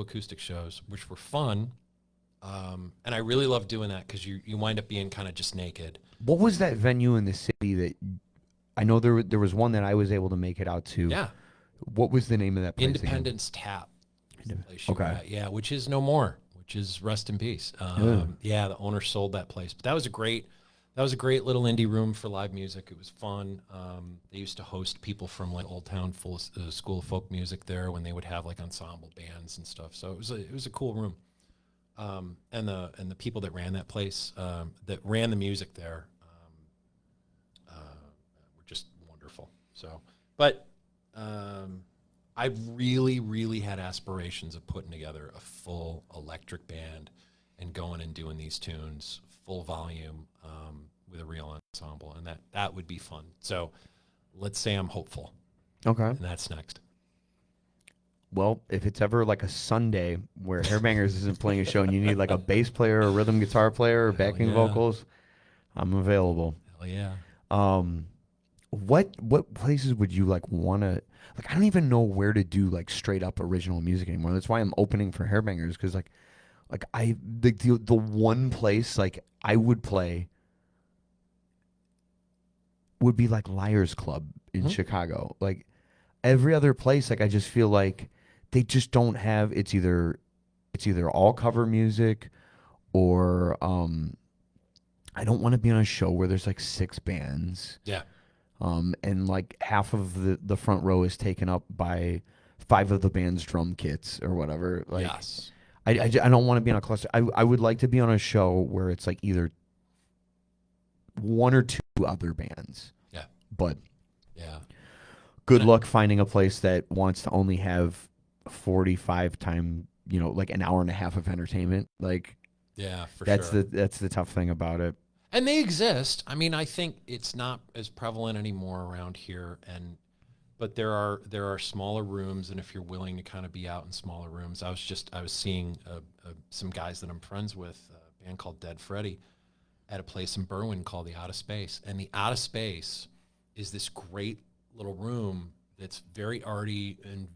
acoustic shows, which were fun. And I really love doing that because you wind up being kind of just naked. What was that venue in the city that I know there was one that I was able to make it out to? Yeah. What was the name of that place? Independence Tap. Okay. Yeah, which is no more, which is rest in peace. Yeah, the owner sold that place. But that was a great That was a great little indie room for live music. It was fun. They used to host people from like Old Town School of Folk Music there when they would have like ensemble bands and stuff. So it was a cool room. And the people that ran that place, that ran the music there, were just wonderful. So, but I really, really had aspirations of putting together a full electric band and going and doing these tunes full volume with a real ensemble, and that would be fun. So let's say I'm hopeful, Okay. and that's next. Well, if it's ever like a Sunday where Hairbangers isn't playing a show and you need like a bass player, a rhythm guitar player, or backing yeah. vocals, I'm available. Hell yeah. What places would you like want to like? I don't even know where to do like straight up original music anymore. That's why I'm opening for Hairbangers, because like the one place like I would play would be like Liars Club in Chicago. Like every other place, like I just feel like they just don't have. It's either all cover music, or I don't want to be on a show where there's like 6 bands. Yeah. And like half of the front row is taken up by 5 of the band's drum kits or whatever. Like, Yes. I don't want to be on a cluster. I would like to be on a show where it's like either 1 or 2 other bands. Yeah. But Yeah. good luck finding a place that wants to only have 45 time, like an hour and a half of entertainment. Like Yeah, for that's sure. that's the tough thing about it. And they exist. I mean, I think it's not as prevalent anymore around here, but there are smaller rooms, and if you're willing to kind of be out in smaller rooms, I was seeing some guys that I'm friends with, a band called Dead Freddy, at a place in Berwyn called the Out of Space, and the Out of Space is this great little room that's very arty and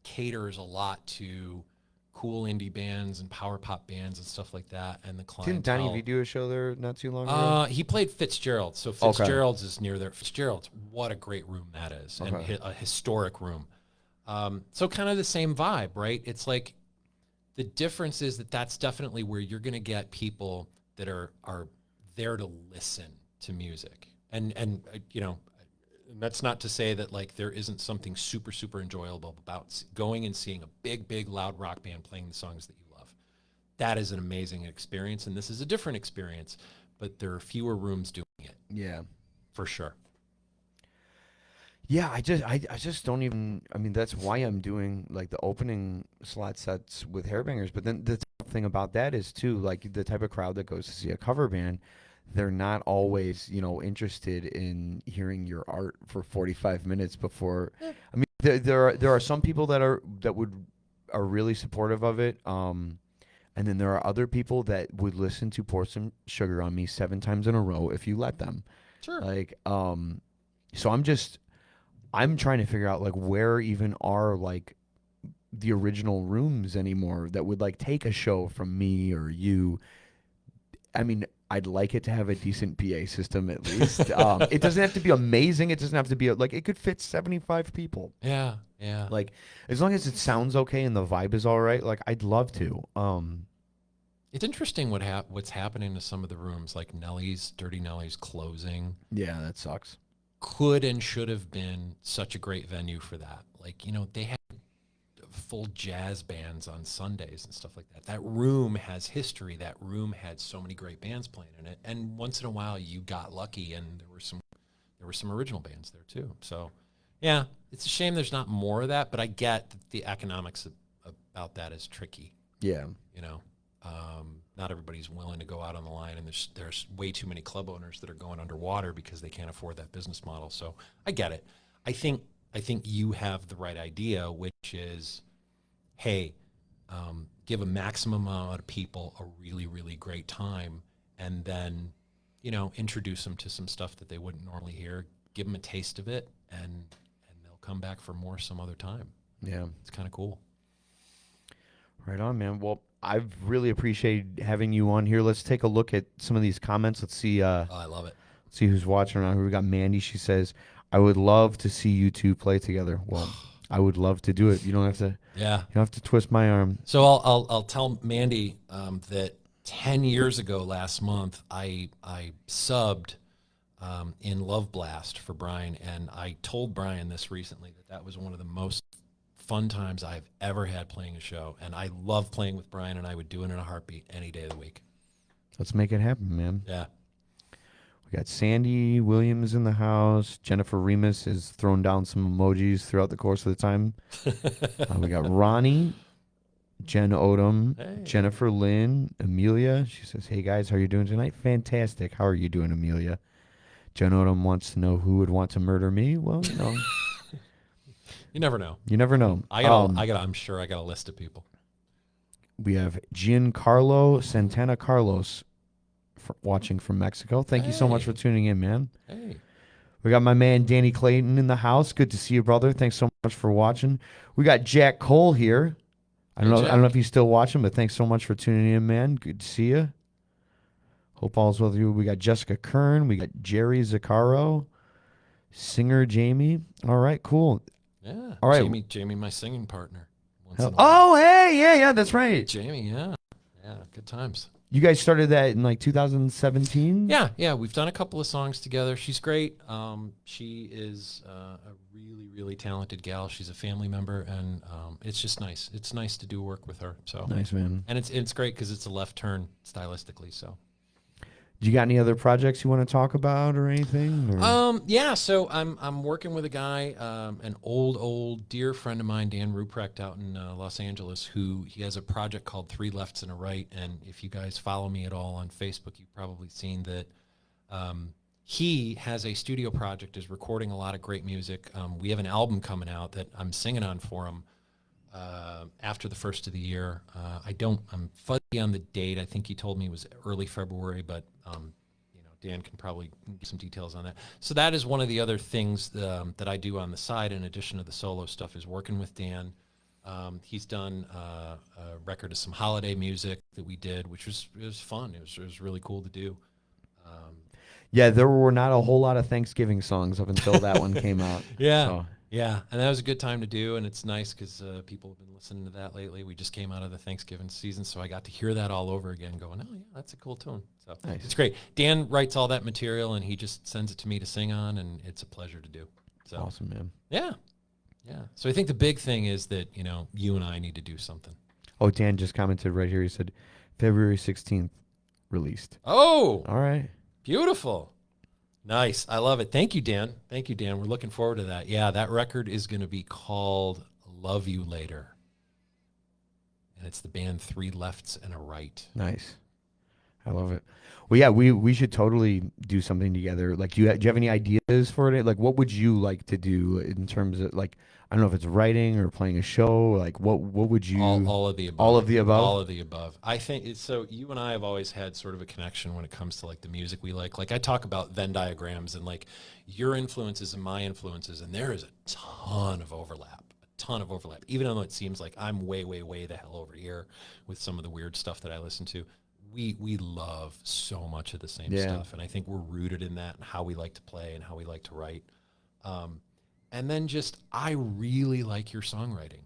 caters a lot to cool indie bands and power pop bands and stuff like that, and the clientele. Didn't Donnie V do a show there not too long ago? He played Fitzgerald, so Fitzgerald's is near there. Fitzgerald's, what a great room that is, and a historic room. So kind of the same vibe, right? It's like the difference is that's definitely where you're going to get people that are there to listen to music, and that's not to say that like there isn't something super, super enjoyable about going and seeing a big, big, loud rock band playing the songs that you love. That is an amazing experience, and this is a different experience, but there are fewer rooms doing it. Yeah. For sure. Yeah, I just don't even. I mean, that's why I'm doing like the opening slot sets with Hairbangers. But then the tough thing about that is too, like the type of crowd that goes to see a cover band, they're not always, interested in hearing your art for 45 minutes before. I mean, there are some people that are really supportive of it. And then there are other people that would listen to Pour Some Sugar on Me 7 times in a row if you let them. Sure. Like, so I'm trying to figure out like where even are like the original rooms anymore that would like take a show from me or you. I mean, I'd like it to have a decent PA system at least. It doesn't have to be amazing. It doesn't have to be like it could fit 75 people. Yeah, yeah. Like as long as it sounds okay and the vibe is all right, like I'd love to. It's interesting what's happening to some of the rooms, like Dirty Nellie's closing. Yeah, that sucks. Could and should have been such a great venue for that. Like, they had full jazz bands on Sundays and stuff like that. That room has history. That room had so many great bands playing in it. And once in a while you got lucky and there were some original bands there too. So yeah, it's a shame there's not more of that, but I get that the economics about that is tricky. Yeah. Not everybody's willing to go out on the line, and there's way too many club owners that are going underwater because they can't afford that business model. So I get it. I think you have the right idea, which is, hey, give a maximum amount of people a really, really great time, and then, introduce them to some stuff that they wouldn't normally hear, give them a taste of it, and they'll come back for more some other time. Yeah. It's kind of cool. Right on, man. Well, I've really appreciated having you on here. Let's take a look at some of these comments. Let's see. I love it. Let's see who's watching or not. We got Mandy. She says, "I would love to see you two play together." Well, I would love to do it. You don't have to. Yeah. You don't have to twist my arm. So I'll tell Mandy that 10 years ago last month, I subbed in Love Blast for Brian, and I told Brian this recently that was one of the most fun times I've ever had playing a show, and I love playing with Brian, and I would do it in a heartbeat any day of the week. Let's make it happen, man. Yeah. We got Sandy Williams in the house. Jennifer Remus has thrown down some emojis throughout the course of the time. We got Ronnie, Jen Odom, Hey. Jennifer Lynn, Amelia. She says, hey, guys, how are you doing tonight? Fantastic. How are you doing, Amelia? Jen Odom wants to know who would want to murder me. Well, you know. You never know. You never know. I'm sure I got a list of people. We have Giancarlo Santana Carlos watching from Mexico. Thank you so much for tuning in, man. Hey. We got my man Danny Clayton in the house. Good to see you, brother. Thanks so much for watching. We got Jack Cole here. I don't know if he's still watching, but thanks so much for tuning in, man. Good to see you. Hope all's well with you. We got Jessica Kern. We got Jerry Zaccaro. Singer Jamie. All right, cool. Yeah. All right. Jamie, my singing partner. Oh, hey, yeah, that's right. Jamie, yeah. Yeah, good times. You guys started that in like 2017? Yeah, we've done a couple of songs together. She's great. She is a really, really talented gal. She's a family member, and it's just nice. It's nice to do work with her. So nice, man. And it's great because it's a left turn stylistically. So, do you got any other projects you want to talk about or anything? Or? Yeah. So I'm working with a guy, an old dear friend of mine, Dan Ruprecht, out in Los Angeles, who he has a project called Three Lefts and a Right. And if you guys follow me at all on Facebook, you've probably seen that. He has a studio project, is recording a lot of great music. We have an album coming out that I'm singing on for him after the first of the year. I'm fuzzy on the date. I think he told me it was early February, but Dan can probably give some details on that. So that is one of the other things that I do on the side, in addition to the solo stuff, is working with Dan. He's done a record of some holiday music that we did, which was fun. It was really cool to do. Yeah, there were not a whole lot of Thanksgiving songs up until that one came out. Yeah. So. Yeah, and that was a good time to do, and it's nice because people have been listening to that lately. We just came out of the Thanksgiving season, so I got to hear that all over again, going, oh, yeah, that's a cool tune. So nice. It's great. Dan writes all that material, and he just sends it to me to sing on, and it's a pleasure to do. So awesome, man. Yeah. So I think the big thing is that, you and I need to do something. Oh, Dan just commented right here. He said, February 16th released. Oh! All right. Beautiful. Nice. I love it. Thank you, Dan. We're looking forward to that. Yeah, that record is going to be called Love You Later. And it's the band Three Lefts and a Right. Nice. I love it. Well, yeah, we should totally do something together. Like, do you have any ideas for it? Like, what would you like to do in terms of, like, I don't know if it's writing or playing a show. Like, what would you? All of the above. All of the above? All of the above. I think it's, so you and I have always had sort of a connection when it comes to, like, the music we like. Like, I talk about Venn diagrams and, like, your influences and my influences, and there is a ton of overlap. Even though it seems like I'm way, way, way the hell over here with some of the weird stuff that I listen to. We love so much of the same stuff, and I think we're rooted in that and how we like to play and how we like to write. And then I really like your songwriting.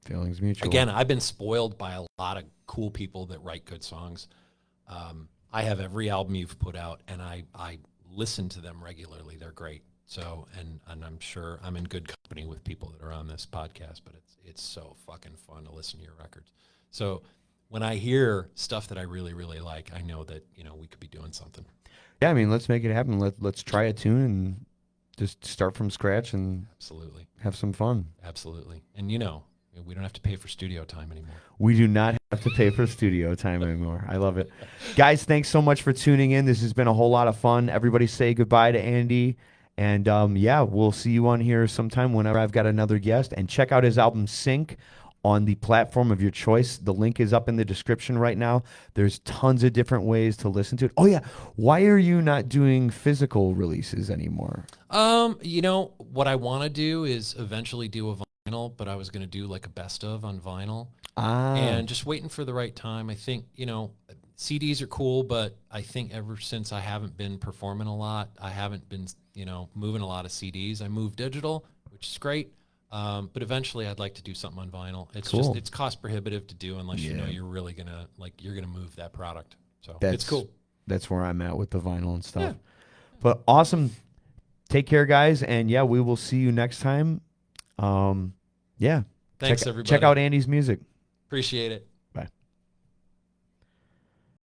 Feelings mutual. Again, I've been spoiled by a lot of cool people that write good songs. I have every album you've put out, and I listen to them regularly. They're great. So, and I'm sure I'm in good company with people that are on this podcast, but it's so fucking fun to listen to your records. So when I hear stuff that I really, really like, I know that, we could be doing something. Yeah, I mean, let's make it happen. Let's try a tune and just start from scratch and absolutely have some fun. Absolutely. And we don't have to pay for studio time anymore. We do not have to pay for studio time anymore. I love it. Guys, thanks so much for tuning in. This has been a whole lot of fun. Everybody say goodbye to Andy. And we'll see you on here sometime whenever I've got another guest. And check out his album Cinq on the platform of your choice. The link is up in the description right now. There's tons of different ways to listen to it. Oh, yeah. Why are you not doing physical releases anymore? What I want to do is eventually do a vinyl, but I was going to do like a best of on vinyl. And just waiting for the right time. I think, CDs are cool, but I think ever since I haven't been performing a lot, I haven't been, moving a lot of CDs. I moved digital, which is great. But eventually I'd like to do something on vinyl. It's Cool. just, it's cost prohibitive to do unless you know you're really gonna, like, you're gonna move that product. So That's it's cool. That's where I'm at with the vinyl and stuff. Yeah. But awesome. Take care, guys. And yeah, we will see you next time. Yeah. Thanks, everybody. Check out Andy's music. Appreciate it.